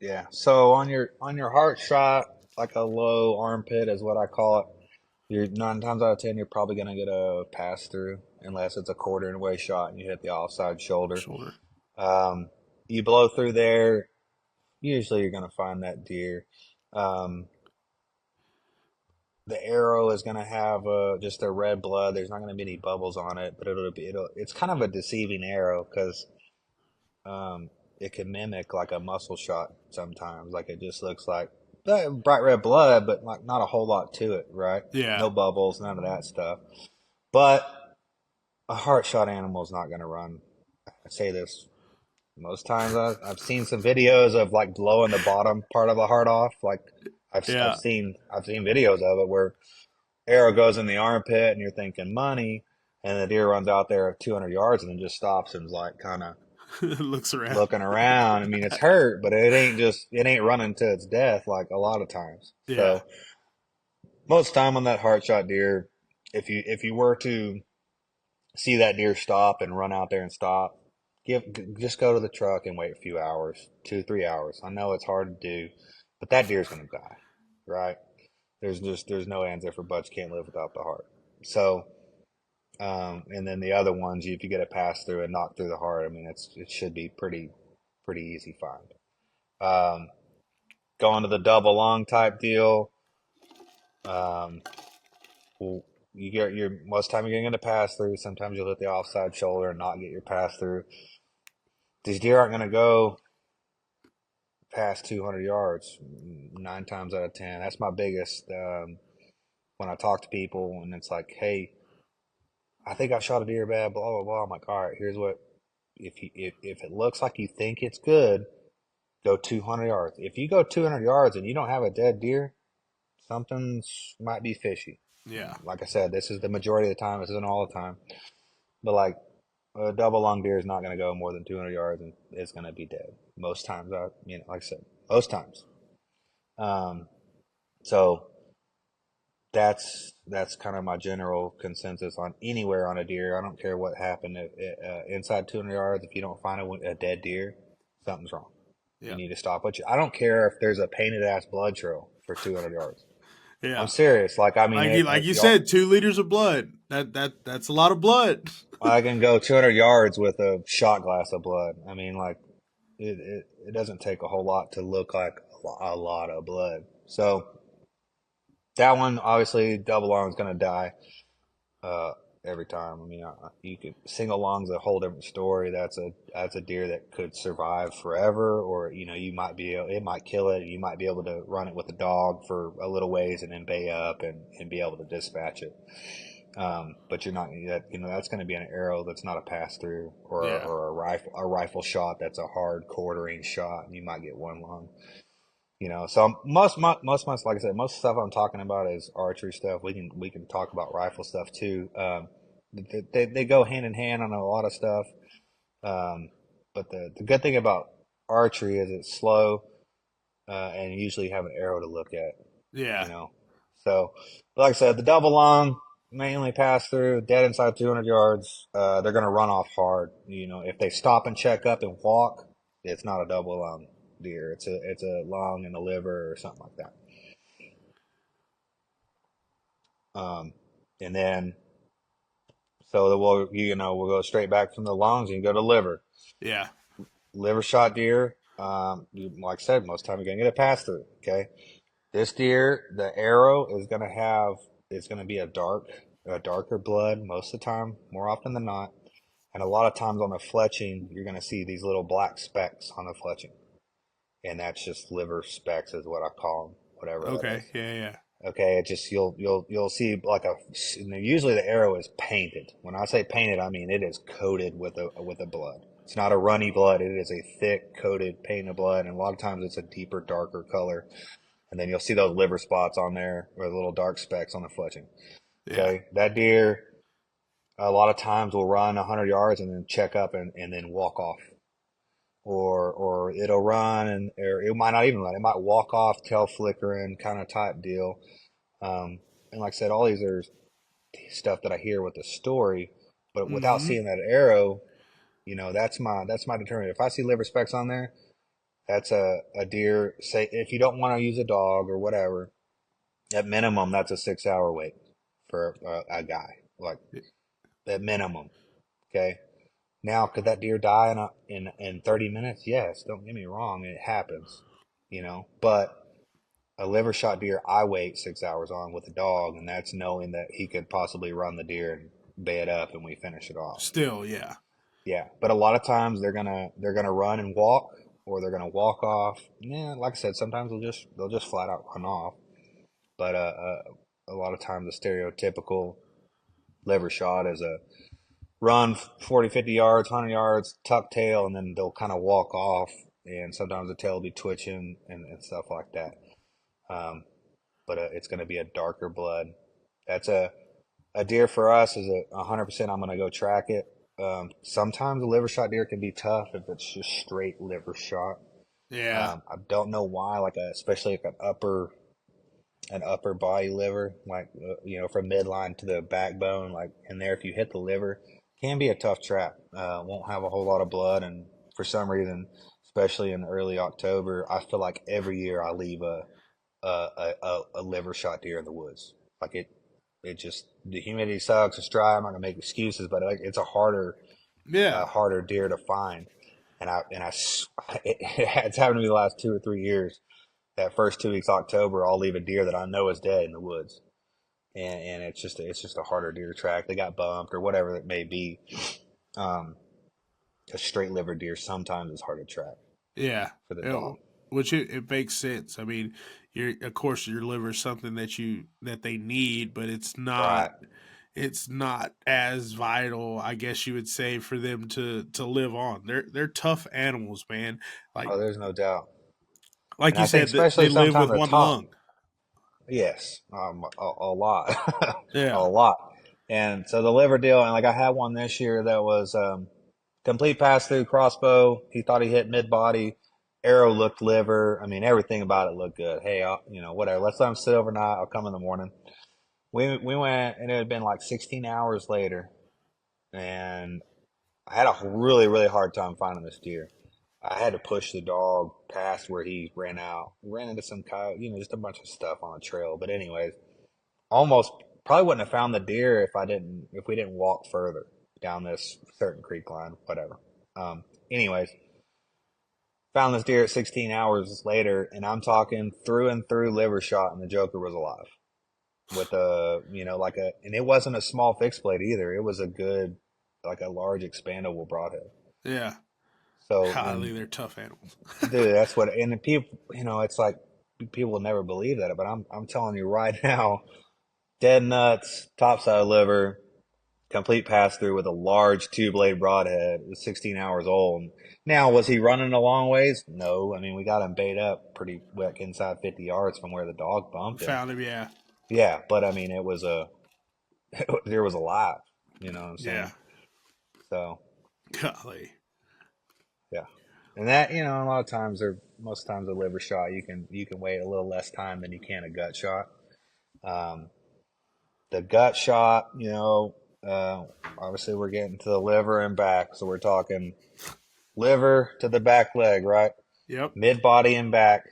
Yeah. So on your heart shot, like a low armpit is what I call it. You're 9 times out of 10, you're probably gonna get a pass through unless it's a quarter away shot and you hit the offside shoulder. You blow through there, usually you're gonna find that deer. Um, the arrow is gonna have just a red blood. There's not gonna be any bubbles on it, but it's kind of a deceiving arrow because it can mimic like a muscle shot sometimes. Like it just looks like bright red blood, but like not a whole lot to it, right? Yeah. No bubbles, none of that stuff. But a heart shot animal is not going to run. I say this most times. I've seen some videos of like blowing the bottom part of the heart off. Like I've seen videos of it where arrow goes in the armpit and you're thinking money, and the deer runs out there at 200 yards and then just stops and is like kind of looking around. I mean, it's hurt, but it ain't running to its death like a lot of times. Yeah. So most time on that heart shot deer, if you were to see that deer stop and run out there and stop, just go to the truck and wait a few hours, 2-3 hours. I know it's hard to do, but that deer's gonna die, right? There's no ands if or buts. Can't live without the heart. So. And then the other ones, if you get a pass through and knock through the heart, I mean, it should be pretty easy find. Going to the double lung type deal, you get most time you're going to get a pass through. Sometimes you'll hit the offside shoulder and not get your pass through. These deer aren't going to go past 200 yards 9 times out of 10. That's my biggest when I talk to people and it's like, hey, I think I shot a deer bad, blah, blah, blah. I'm like, all right, here's what, if it looks like you think it's good, go 200 yards. If you go 200 yards and you don't have a dead deer, something's might be fishy. Yeah. Like I said, this is the majority of the time. This isn't all the time. But like a double lung deer is not going to go more than 200 yards and it's going to be dead. Most times, like I said, most times. So that's kind of my general consensus on anywhere on a deer. I don't care what happened inside 200 yards. If you don't find a dead deer, something's wrong. Yeah. You need to stop. I don't care if there's a painted ass blood trail for 200 yards. Yeah, I'm serious. Like I mean, like you said, 2 liters of blood. That's a lot of blood. I can go 200 yards with a shot glass of blood. I mean, like it doesn't take a whole lot to look like a a lot of blood. So that one, obviously, double lung is going to die uh, every time. I mean, you could single lung's a whole different story. That's a deer that could survive forever, or you might it might kill it. You might be able to run it with a dog for a little ways and then bay up and be able to dispatch it. But you're not that that's going to be an arrow that's not a pass through, Yeah. or a rifle shot that's a hard quartering shot, and you might get one lung. So most like I said, most stuff I'm talking about is archery stuff. We can talk about rifle stuff too. They go hand in hand on a lot of stuff. But the good thing about archery is it's slow, and you usually have an arrow to look at. Yeah. So like I said, the double lung mainly pass through, dead inside 200 yards. They're going to run off hard. If they stop and check up and walk, it's not a double lung deer. It's a lung and a liver or something like that. And then we'll go straight back from the lungs and go to liver. Yeah. Liver shot deer. Like I said, most time you're gonna get a pass through. Okay, this deer, the arrow is gonna be a darker blood most of the time, more often than not. And a lot of times on the fletching, you're gonna see these little black specks on the fletching. And that's just liver specks is what I call them, whatever that Okay. is. Yeah. Okay, it just you'll see like usually the arrow is painted. When I say painted, I mean it is coated with a blood. It's not a runny blood. It is a thick coated painted blood, and a lot of times it's a deeper, darker color. And then you'll see those liver spots on there or the little dark specks on the fletching. Okay, Yeah. that deer a lot of times will run 100 yards and then check up and then walk off. Or it'll run or it might not even run. It might walk off, tail flickering kind of type deal. And like I said, all these are stuff that I hear with the story, but without Mm-hmm. seeing that arrow, that's my determinant. If I see liver specks on there, that's a deer. Say if you don't want to use a dog or whatever, at minimum that's a 6 hour wait for a guy, like at minimum. Okay. Now, could that deer die in 30 minutes? Yes. Don't get me wrong, it happens, but a liver shot deer, I wait 6 hours on with a dog, and that's knowing that he could possibly run the deer and bay it up, and we finish it off. Still, yeah. Yeah, but a lot of times they're gonna run and walk, or they're gonna walk off. Yeah, like I said, sometimes they'll just flat out run off. But a lot of times the stereotypical liver shot is a run 40, 50 yards, 100 yards, tuck tail, and then they'll kind of walk off, and sometimes the tail will be twitching and stuff like that. But it's going to be a darker blood. That's a deer for us is 100%. I'm going to go track it. Sometimes a liver shot deer can be tough if it's just straight liver shot. Yeah. I don't know why, especially like an upper body liver, like from midline to the backbone, like in there. If you hit the liver, can be a tough trap. Won't have a whole lot of blood, and for some reason, especially in early October, I feel like every year I leave a liver shot deer in the woods. Like it just the humidity sucks. It's dry. I'm not gonna make excuses, but it's a Yeah. harder deer to find. It's happened to me the last 2 or 3 years. That first 2 weeks October, I'll leave a deer that I know is dead in the woods, and it's just a harder deer to track. They got bumped or whatever it may be. A straight liver deer sometimes is hard to track Yeah. for the dog. Which it makes sense. I mean, of course your liver is something that they need, but it's not. Right. It's not as vital, I guess you would say, for them to live on. They're tough animals, man. Like Oh, there's no doubt. like And you I think said, that they especially live sometimes with the one top. lung. Yes, a lot, a Yeah. lot. And so the liver deal, and like I had one this year that was complete pass through crossbow. He thought he hit mid body. Arrow looked liver. I mean, everything about it looked good. Hey, whatever. Let's let him sit overnight. I'll come in the morning. We went, and it had been like 16 hours later, and I had a really really hard time finding this deer. I had to push the dog past where he ran out. We ran into some coyote, just a bunch of stuff on the trail. But anyways, almost probably wouldn't have found the deer if we didn't walk further down this certain creek line, whatever. Anyways, Found this deer at 16 hours later, and I'm talking through and through liver shot, and the Joker was alive with a, and it wasn't a small fixed blade either. It was a good, like a large expandable broadhead. Yeah. So, Golly, they're tough animals. dude, that's what, and the people, it's like people will never believe that, but I'm telling you right now, dead nuts, topside liver, complete pass through with a large 2-blade broadhead. It was 16 hours old. Now, was he running a long ways? No. I mean, we got him bait up pretty quick inside 50 yards from where the dog bumped him. Found him, yeah. Yeah, but I mean, there was a lot, you know what I'm saying? Yeah. So, golly. Yeah. And that, a lot of times most times a liver shot, you can wait a little less time than you can a gut shot. The gut shot, obviously we're getting to the liver and back. So we're talking liver to the back leg, right? Yep. Mid body and back.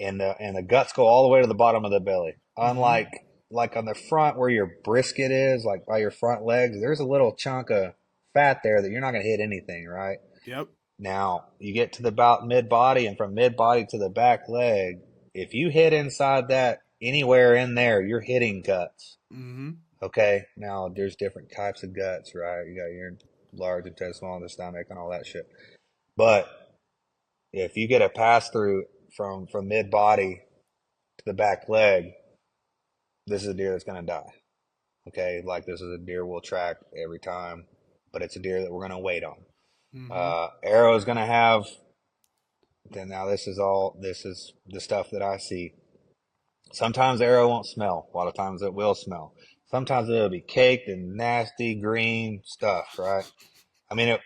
And the guts go all the way to the bottom of the belly. Unlike like on the front where your brisket is, like by your front legs, there's a little chunk of fat there that you're not going to hit anything, right? Yep. Now, you get to the about mid-body, and from mid-body to the back leg, if you hit inside that, anywhere in there, you're hitting guts. Mm-hmm. Okay? Now, there's different types of guts, right? You got your large intestine, small intestine, stomach, and all that shit. But if you get a pass-through from mid-body to the back leg, this is a deer that's going to die. Okay? Like, this is a deer we'll track every time, but it's a deer that we're going to wait on. Arrow is going to have, now this is the stuff that I see. Sometimes arrow won't smell. A lot of times it will smell. Sometimes it'll be caked in nasty green stuff, right? I mean,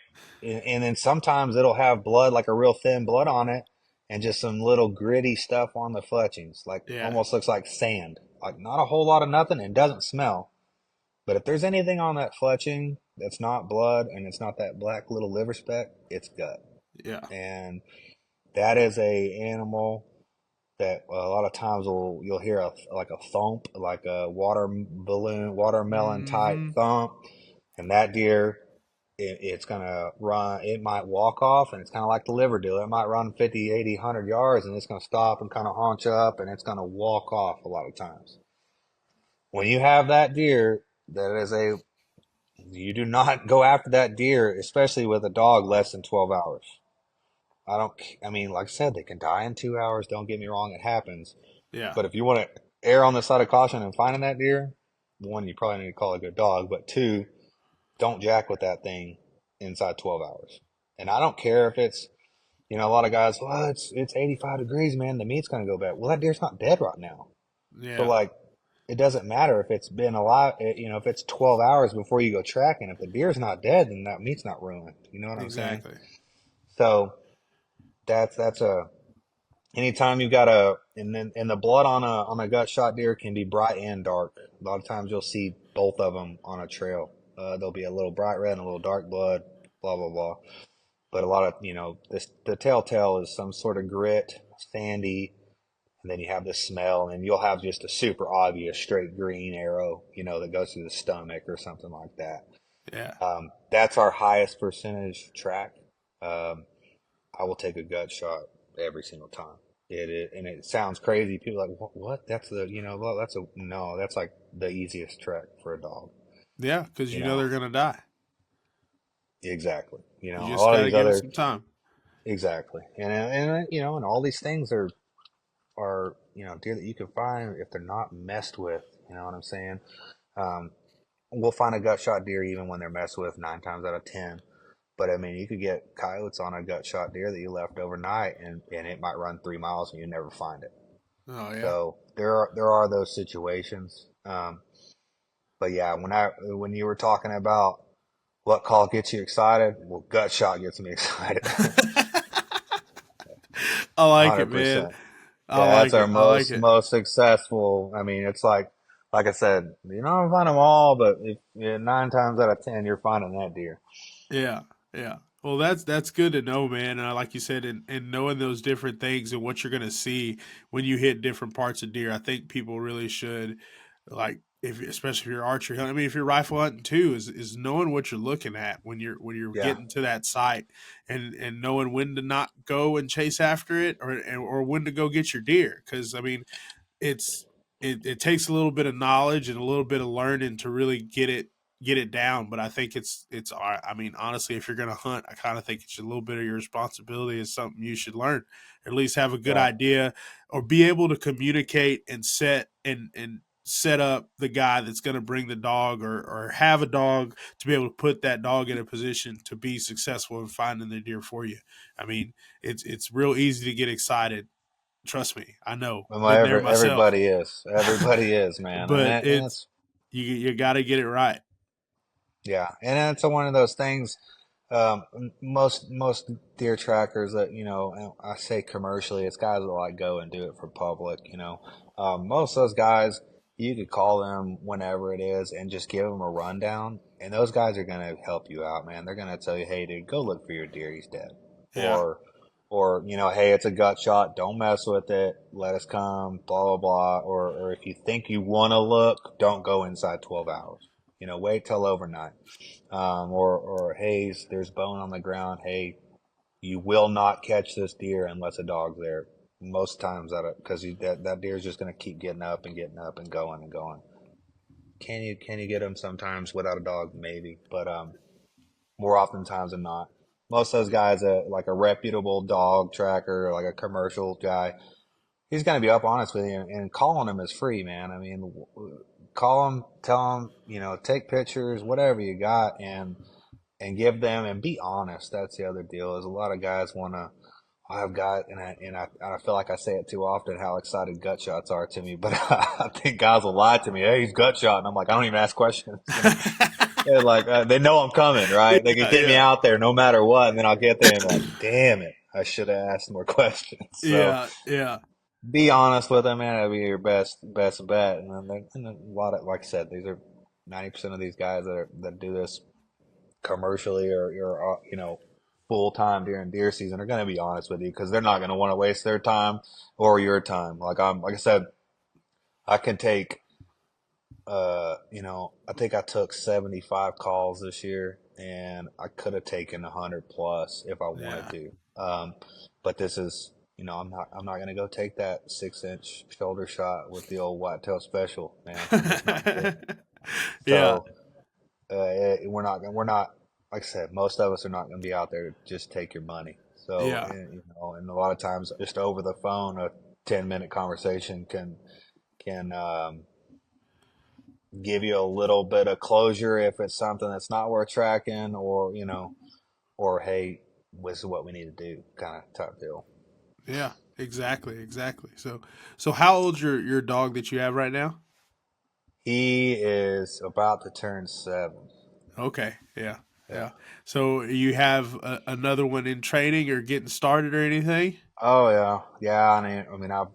and then sometimes it'll have blood, like a real thin blood on it, and just some little gritty stuff on the fletchings, like almost looks like sand. Like not a whole lot of nothing and doesn't smell. But if there's anything on that fletching that's not blood and it's not that black little liver speck, it's gut. Yeah. And that is a animal that a lot of times you'll hear like a thump, like a watermelon type thump. And that deer, it's going to run, it might walk off, and it's kind of like the liver deal. It might run 50, 80, 100 yards, and it's going to stop and kind of haunch up, and it's going to walk off a lot of times. When you have that deer, you do not go after that deer, especially with a dog less than 12 hours. I mean, like I said, they can die in 2 hours. Don't get me wrong, it happens. Yeah. But if you want to err on the side of caution and finding that deer, one, you probably need to call a good dog. But two, don't jack with that thing inside 12 hours. And I don't care if it's, a lot of guys, well, it's 85 degrees, man. The meat's going to go bad. Well, that deer's not dead right now. Yeah. So, like, it doesn't matter if it's been alive, if it's 12 hours before you go tracking. If the deer's not dead, then that meat's not ruined. You know what I'm saying? Exactly. So that's anytime you've got and the blood on a gut shot deer can be bright and dark. A lot of times you'll see both of them on a trail. There'll be a little bright red and a little dark blood, blah, blah, blah. But a lot of, the telltale is some sort of grit, sandy, and then you have the smell, and you'll have just a super obvious straight green arrow, that goes through the stomach or something like that. Yeah. That's our highest percentage track. I will take a gut shot every single time. And it sounds crazy. People are like, what? That's that's like the easiest track for a dog. Yeah, because you know they're gonna die. Exactly. You just gotta give it some time. Exactly. And all these things are deer that you can find if they're not messed with. You know what I'm saying? We'll find a gut shot deer even when they're messed with 9 times out of 10. But I mean, you could get coyotes on a gut shot deer that you left overnight, and it might run 3 miles and you never find it. Oh yeah. So there are those situations. But yeah, when you were talking about what call gets you excited, well, gut shot gets me excited. I like 100%. It, man. That's our most successful. I mean, it's like I said, you don't find them all, but 9 times out of 10, you're finding that deer. Yeah. Yeah. Well, that's good to know, man. Like you said, and knowing those different things and what you're going to see when you hit different parts of deer, I think people really should, like, especially if you're archery hunting. I mean, if you're rifle hunting too, is knowing what you're looking at when you're Yeah. getting to that site, and knowing when to not go and chase after it, or when to go get your deer. Because I mean, it's it takes a little bit of knowledge and a little bit of learning to really get it down. But I think it's I mean, honestly, if you're gonna hunt, I kind of think it's a little bit of your responsibility. Is something you should learn, or at least have a good Yeah. idea, or be able to communicate and set up the guy that's going to bring the dog, or have a dog to be able to put that dog in a position to be successful in finding the deer for you. I mean, it's real easy to get excited. Trust me, I know, Well, been there myself. everybody is, man. And, But and it's, you got to get it right. yeah. And it's one of those things. Most deer trackers that, and I say commercially, it's guys that like go and do it for public. Most of those guys, you could call them whenever it is and just give them a rundown, and those guys are gonna help you out, man. They're gonna tell you, hey, dude, go look for your deer. He's dead. Yeah, Or hey, it's a gut shot. Don't mess with it. Let us come. Blah blah blah. Or if you think you want to look, don't go inside 12 hours. Wait till overnight. Or hey, there's bone on the ground. Hey, you will not catch this deer unless a dog's there. Most times because that deer is just going to keep getting up and going and going. Can you get them sometimes without a dog? Maybe, but more often times than not, most of those guys, like a reputable dog tracker, like a commercial guy, he's going to be up honest with you, and calling him is free, man. I mean, call him, tell him, take pictures, whatever you got, and give them, and be honest. That's the other deal. Is a lot of guys want to. I've got, and I feel like I say it too often, how excited gut shots are to me, but I think guys will lie to me. Hey, he's gut shot, and I'm like, I don't even ask questions. They're like, they know I'm coming, right? They can get me out there no matter what, and then I'll get there and like, damn it, I should have asked more questions. So, yeah. be honest with them, man. That'll be your best bet. And then a lot of, like I said, these are 90% of these guys that do this commercially or full time during deer season are going to be honest with you, because they're not going to want to waste their time or your time. Like I said, I can take, I think I took 75 calls this year, and I could have taken 100 plus if I wanted to. But this is, I'm not going to go take that 6-inch shoulder shot with the old whitetail special, man. I'm just not good. So, we're not, like I said, most of us are not going to be out there to just take your money. So, and a lot of times just over the phone, a 10-minute conversation can give you a little bit of closure if it's something that's not worth tracking, or hey, this is what we need to do, kind of type deal. Yeah, exactly. So how old's your dog that you have right now? He is about to turn 7. Okay, yeah. So you have another one in training or getting started or anything? Oh yeah. I mean, I've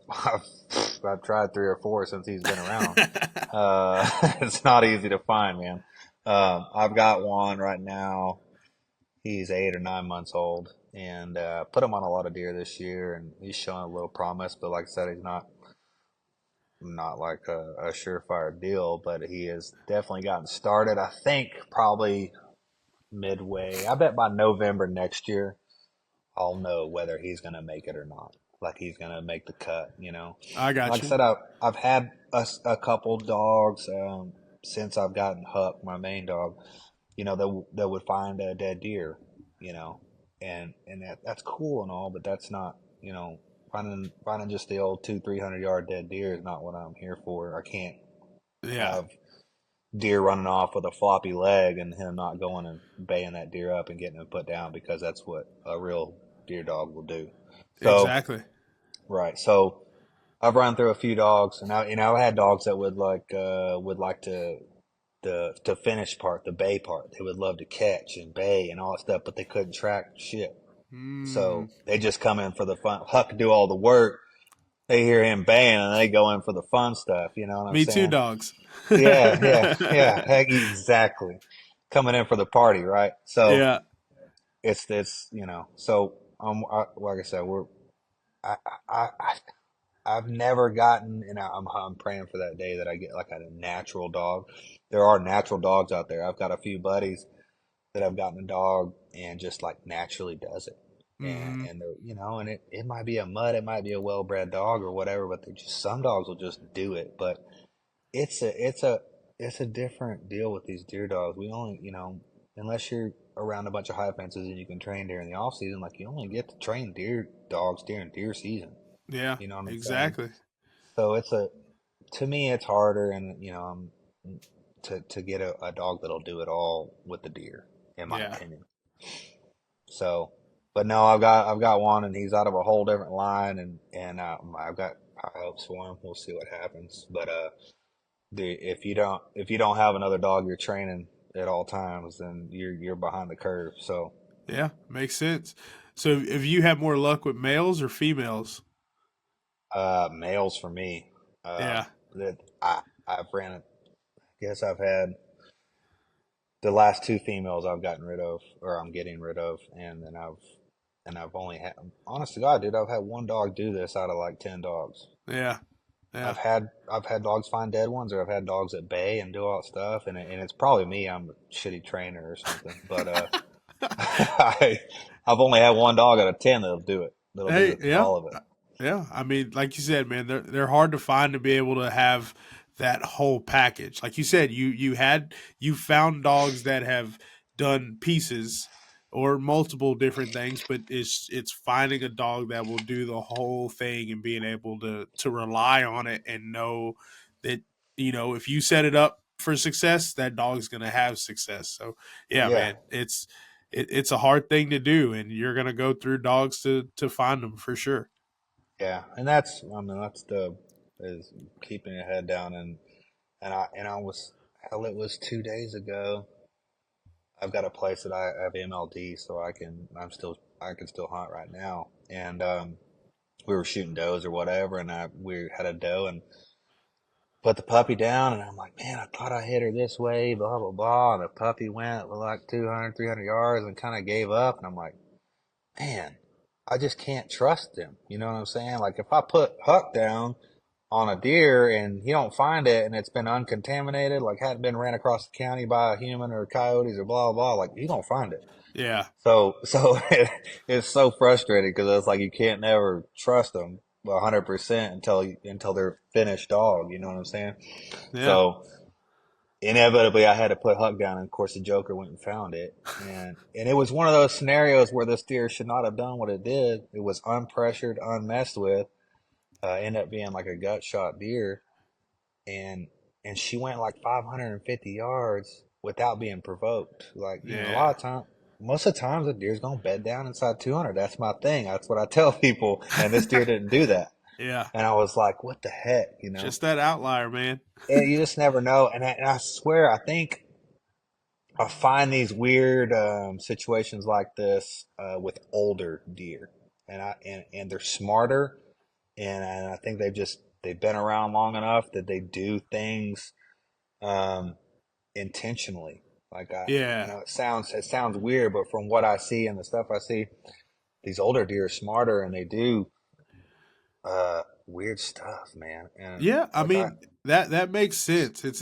tried 3 or 4 since he's been around. It's not easy to find, man. I've got one right now. He's 8 or 9 months old, and put him on a lot of deer this year, and he's showing a little promise. But like I said, he's not like a surefire deal, but he has definitely gotten started. I think probably midway. I bet by November next year, I'll know whether he's going to make it or not. Like he's going to make the cut, I got Like you. I said, I've had a couple dogs since I've gotten Huck, my main dog. That would find a dead deer, and that's cool and all, but that's not, finding just the old 200-300 yard dead deer is not what I'm here for. I can't have deer running off with a floppy leg and him not going and baying that deer up and getting him put down, because that's what a real deer dog will do. So, exactly. Right. So I've run through a few dogs, and I had dogs that would like the finish part, the bay part. They would love to catch and bay and all that stuff, but they couldn't track shit. So they just come in for the fun. Huck do all the work. They hear him baying, and they go in for the fun stuff. You know what I'm Me saying? too, dogs. Yeah. Heck, exactly. Coming in for the party, right? So Yeah. it's So like I said, I I've never gotten, and I'm praying for that day that I get like a natural dog. There are natural dogs out there. I've got a few buddies that have gotten a dog and just like naturally does it. Mm-hmm. And they're, and it might be a mutt, it might be a well bred dog or whatever, but they just some dogs will just do it. But it's a different deal with these deer dogs. We only, unless you're around a bunch of high fences and you can train during the off season, like you only get to train deer dogs during deer season. Yeah, You know what I'm saying? exactly. So to me, it's harder, and to get a dog that'll do it all with the deer, in my Yeah. opinion. So, but no, I've got one, and he's out of a whole different line, and I've got high hopes for him. We'll see what happens. But if you don't have another dog you're training at all times, then you're behind the curve. So Yeah, makes sense. So have you had more luck with males or females? males for me. Yeah. That I've ran. Guess I've had the last two females I've gotten rid of, or I'm getting rid of, and then I've only had, honest to God, dude, I've had one dog do this out of like 10 dogs. Yeah. Yeah. I've had dogs find dead ones, or I've had dogs at bay and do all that stuff, and it's probably me. I'm a shitty trainer or something, but I've only had one dog out of 10 that'll do it. That'll do Hey, it, yeah. all of it. Yeah. I mean, like you said, man, they're hard to find to be able to have that whole package. Like you said, you found dogs that have done pieces or multiple different things, but it's finding a dog that will do the whole thing and being able to rely on it and know that, if you set it up for success, that dog's gonna have success. So yeah, Yeah, man, it's a hard thing to do, and you're gonna go through dogs to find them for sure. yeah, and that's, I mean, that's the is keeping your head down, and I was, hell, it was 2 days ago. I've got a place that I have MLD, so I can still hunt right now. And we were shooting does or whatever, and we had a doe and put the puppy down, and I'm like, man, I thought I hit her this way, blah blah blah, and the puppy went like 200, 300 yards and kind of gave up, and I'm like, man, I just can't trust him. You know what I'm saying? Like if I put Huck down on a deer and he don't find it and it's been uncontaminated, like hadn't been ran across the county by a human or coyotes or blah blah, like he don't find it. Yeah, So it's so frustrating because it's like you can't never trust them 100% until they're finished dog. You know what I'm saying? yeah, So inevitably, I had to put Huck down, and of course, the Joker went and found it, and it was one of those scenarios where this deer should not have done what it did. It was unpressured, unmessed with. Ended up being like a gut shot deer, and she went like 550 yards without being provoked. Like, a yeah, lot of time, most of the times a deer's gonna bed down inside 200. That's my thing. That's what I tell people. And this deer didn't do that. yeah. And I was like, what the heck, Just that outlier, man. And you just never know. And I swear, I think I find these weird situations like this with older deer, and they're smarter, and I think they've been around long enough that they do things um, intentionally. Like Yeah, it sounds weird, but from what I see and the stuff I see, these older deer are smarter, and they do weird stuff, man. And yeah. I like mean that makes sense. It's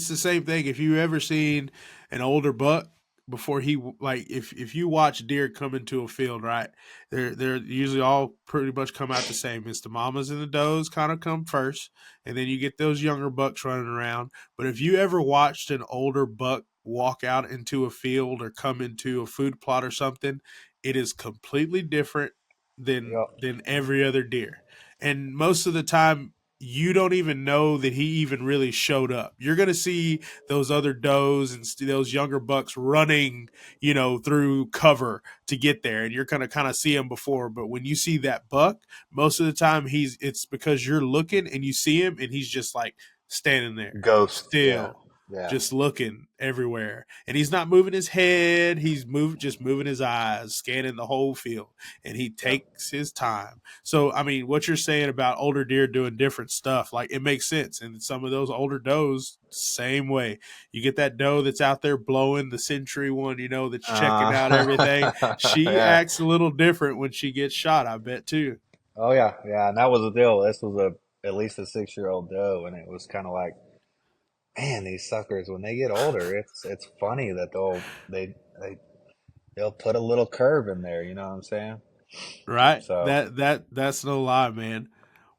the same thing. If you ever seen an older buck before he like if you watch deer come into a field, right? They're usually all pretty much come out the same. It's the mamas and the does kind of come first, and then you get those younger bucks running around. But if you ever watched an older buck walk out into a field or come into a food plot or something, it is completely different you than every other deer. And most of the time you don't even know that he even really showed up. You're going to see those other does and those younger bucks running, through cover to get there, and you're going to kind of see him before. But when you see that buck, most of the time it's because you're looking and you see him and he's just like standing there ghost, yeah, still, yeah, just looking everywhere, and he's not moving his head. He's just moving his eyes, scanning the whole field, and he yep. takes his time. So I mean, what you're saying about older deer doing different stuff, like, it makes sense. And some of those older does, same way. You get that doe that's out there blowing, the century one, that's checking out everything. She Yeah. acts a little different when she gets shot, I bet too. Oh yeah, and that was the deal. This was at least a 6-year-old doe, and it was kind of like, man, these suckers when they get older, it's funny that they'll put a little curve in there. You know what I'm saying? Right. So That's no lie, man.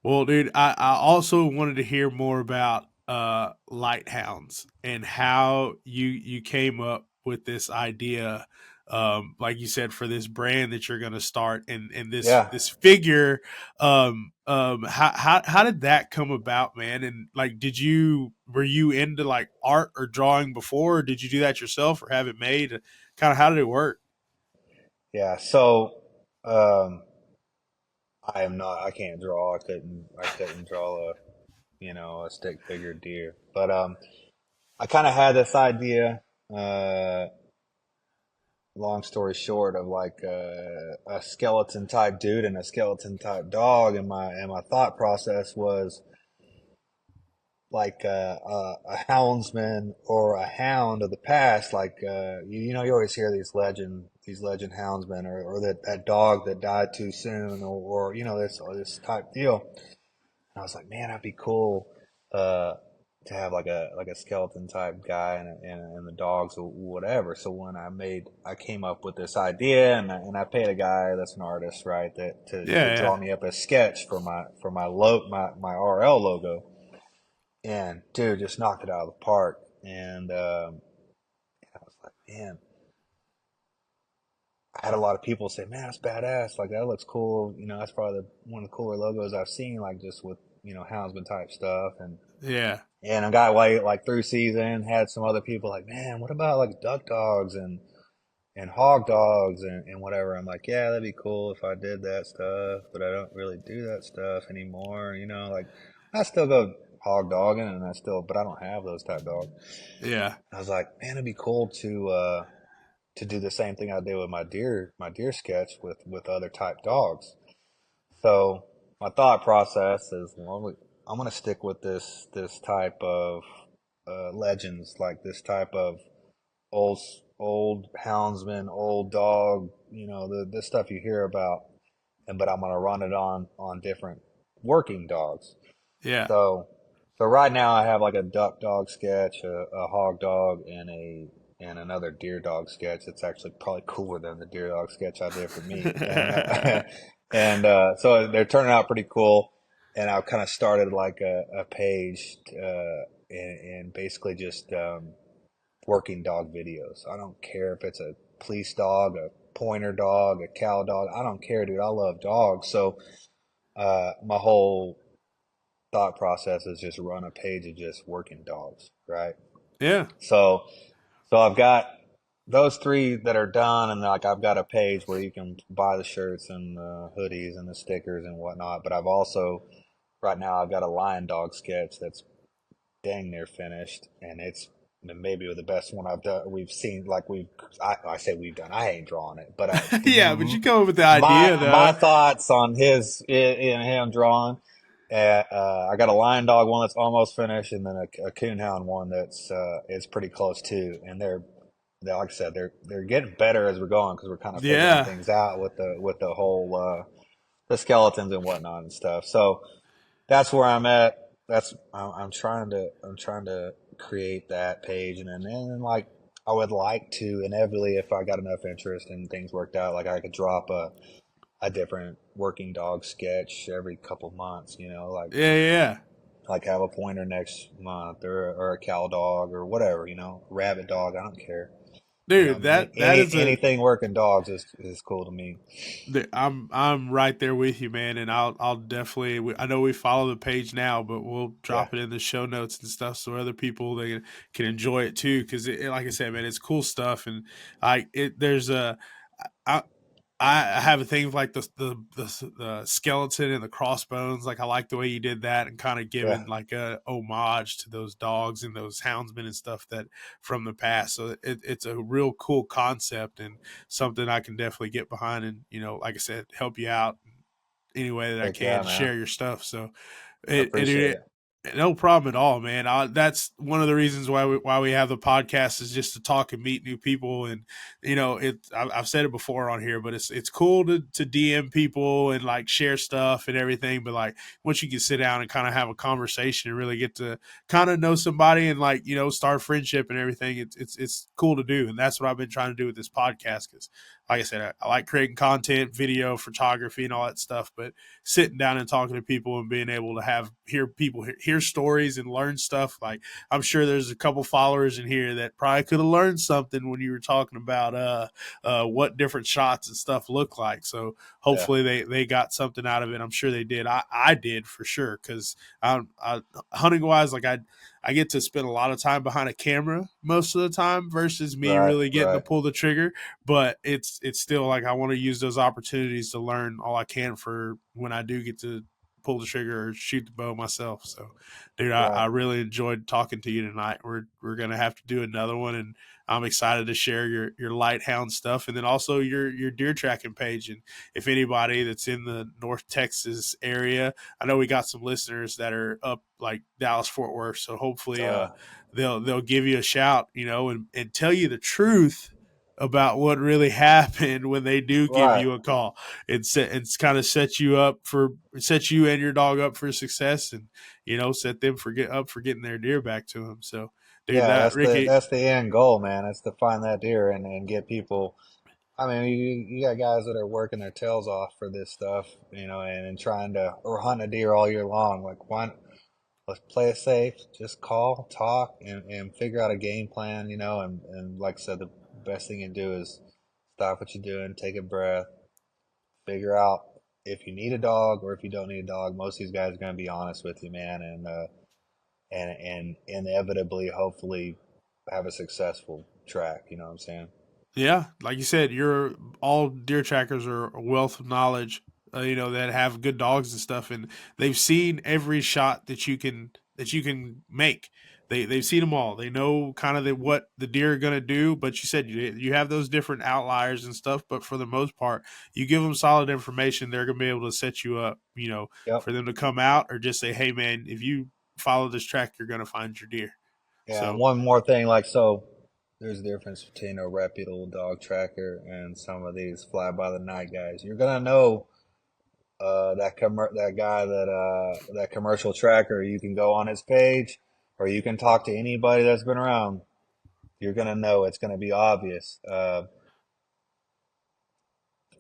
Well, dude, I also wanted to hear more about Lite Hounds and how you came up with this idea, like you said, for this brand that you're going to start, and yeah, this figure. How did that come about, man? And like, were you into like art or drawing before? Or did you do that yourself or have it made? Kind of how did it work? yeah. So um, I am not. I can't draw. I couldn't draw a stick figure deer. But I kind of had this idea. Uh, long story short, of like a skeleton type dude and a skeleton type dog, and my thought process was like a houndsman or a hound of the past. Like you always hear these legend houndsmen, or that dog that died too soon, or this type deal. And I was like, man, that'd be cool uh, to have like a skeleton type guy and the dogs or whatever. So when I came up with this idea, and I paid a guy that's an artist, right, that to Yeah, draw yeah. me up a sketch for my RL logo. And dude, just knocked it out of the park. And I was like, man, I had a lot of people say, man, that's badass. Like that looks cool. That's probably one of the cooler logos I've seen. Like just with houndsman type stuff. Yeah. And I got like through season, had some other people like, man, what about like duck dogs and hog dogs and whatever. I'm like, yeah, that'd be cool if I did that stuff, but I don't really do that stuff anymore. Like I still go hog dogging, but I don't have those type dogs. Yeah. I was like, man, it'd be cool to do the same thing I did with my deer sketch with other type dogs. So my thought process is, well, I'm gonna stick with this type of legends, like this type of old old houndsman, old dog, the stuff you hear about, but I'm gonna run it on different working dogs. Yeah. So so right now I have like a duck dog sketch, a hog dog, and another deer dog sketch. It's actually probably cooler than the deer dog sketch I did for me, and so they're turning out pretty cool. And I've kind of started like a page and basically just working dog videos. I don't care if it's a police dog, a pointer dog, a cow dog. I don't care, dude. I love dogs. So my whole thought process is just run a page of just working dogs, right? Yeah. So so I've got those three that are done, and like I've got a page where you can buy the shirts and the hoodies and the stickers and whatnot. But I've also right now I've got a lion dog sketch that's dang near finished, and it's maybe the best one I've done. We've seen like I say we've done. I ain't drawing it, but Yeah, but you come up with the idea my though. thoughts on his in him drawing. I got a lion dog one that's almost finished, and then a coonhound one that's is pretty close too. And they're like I said, they're getting better as we're going because we're kind of figuring Yeah. things out with the whole the skeletons and whatnot and stuff. So that's where I'm at. I'm trying to create that page, and then like I would like to inevitably, if I got enough interest and things worked out, like I could drop a different working dog sketch every couple months. Yeah, yeah. Like have a pointer next month, or a cow dog or whatever. Rabbit dog. I don't care. Dude, that is a Anything working dogs is cool to me. I'm right there with you, man, and I'll definitely. I know we follow the page now, but we'll Yeah, drop it in the show notes and stuff so other people they can enjoy it too. Because like I said, man, it's cool stuff, and there's a I, I have a thing with like the skeleton and the crossbones. Like I like the way you did that and kind of yeah, giving like a homage to those dogs and those houndsmen and stuff that from the past. So it's a real cool concept and something I can definitely get behind. And like I said, help you out any way that I heck can yeah, to man. share your stuff. So I it, appreciate it it. No problem at all, man. That's one of the reasons why we have the podcast, is just to talk and meet new people. And I've said it before on here, but it's cool to DM people and like share stuff and everything. But like once you can sit down and kind of have a conversation and really get to kind of know somebody and like start friendship and everything, it's cool to do. And that's what I've been trying to do with this podcast. Because like I said, I like creating content, video, photography, and all that stuff. But sitting down and talking to people and being able to hear stories and learn stuff. Like I'm sure there's a couple followers in here that probably could have learned something when you were talking about what different shots and stuff look like. So hopefully they got something out of it. I'm sure they did. I did for sure. Cause hunting wise, like I get to spend a lot of time behind a camera most of the time versus me really getting to pull the trigger. But it's still like I want to use those opportunities to learn all I can for when I do get to pull the trigger or shoot the bow myself. So, dude, I really enjoyed talking to you tonight. We're gonna have to do another one, and I'm excited to share your Lite Hound stuff, and then also your deer tracking page. And if anybody that's in the North Texas area, I know we got some listeners that are up like Dallas Fort Worth, so hopefully they'll give you a shout, and tell you the truth about what really happened when they do give you a call. It's kind of set you and your dog up for success, and set them up for getting their deer back to them. So, dude, Ricky, that's the end goal, man. It's to find that deer and get people. I mean, you got guys that are working their tails off for this stuff, and trying to or hunt a deer all year long. Like, let's play it safe. Just call, talk, and figure out a game plan, and like I said, the best thing you can do is stop what you're doing, take a breath, figure out if you need a dog or if you don't need a dog. Most of these guys are going to be honest with you, man, and inevitably, hopefully, have a successful track. You know what I'm saying? Yeah, like you said, all deer trackers are a wealth of knowledge. That have good dogs and stuff, and they've seen every shot that you can make. They've seen them all. They know kind of what the deer are going to do. But you said you have those different outliers and stuff. But for the most part, you give them solid information, they're going to be able to set you up. For them to come out or just say, "Hey, man, if you follow this track, you're going to find your deer." Yeah. So and one more thing, there's a difference between a reputable dog tracker and some of these fly by the night guys. You're gonna know that guy that commercial tracker. You can go on his page, or you can talk to anybody that's been around. You're gonna know. It's gonna be obvious.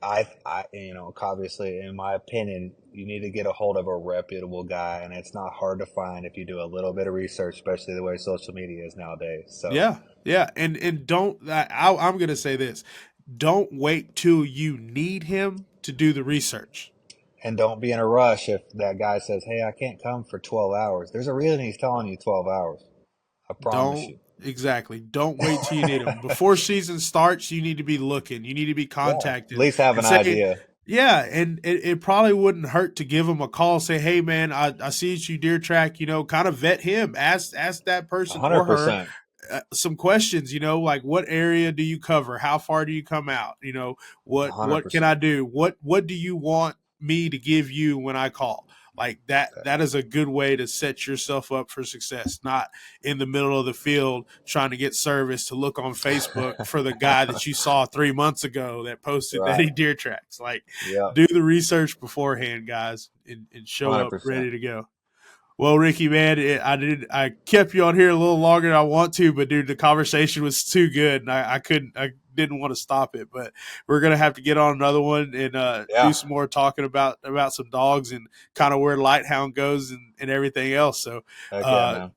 Obviously, in my opinion, you need to get a hold of a reputable guy, and it's not hard to find if you do a little bit of research, especially the way social media is nowadays. So yeah, and don't. I'm gonna say this: don't wait till you need him to do the research. And don't be in a rush if that guy says, "Hey, I can't come for 12 hours." There's a reason he's telling you 12 hours. I promise you. Exactly. Don't wait till you need them. Before season starts, you need to be looking. You need to be contacted. At least have an idea. Yeah, and it probably wouldn't hurt to give him a call. Say, "Hey, man, I see you deer track. Kind of vet him. Ask that person 100%. Or her some questions. Like what area do you cover? How far do you come out? What 100%. can I do? What do you want me to give you when I call?" Like that is a good way to set yourself up for success, not in the middle of the field trying to get service to look on Facebook for the guy that you saw 3 months ago that posted that he deer tracks. Like, do the research beforehand, guys, and show 100%. Up ready to go. Well, Ricky, man, I kept you on here a little longer than I want to, but dude, the conversation was too good, and I didn't want to stop it. But we're gonna have to get on another one and do some more talking about some dogs and kind of where Lite Hound goes and everything else. So,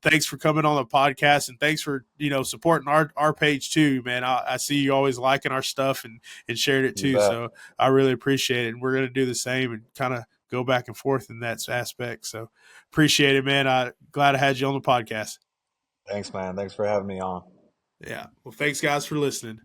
thanks for coming on the podcast, and thanks for supporting our page too, man. I see you always liking our stuff and sharing it too. So I really appreciate it, and we're gonna do the same and kind of go back and forth in that aspect. So appreciate it, man. Glad I had you on the podcast. Thanks, man. Thanks for having me on. Yeah. Well, thanks guys for listening.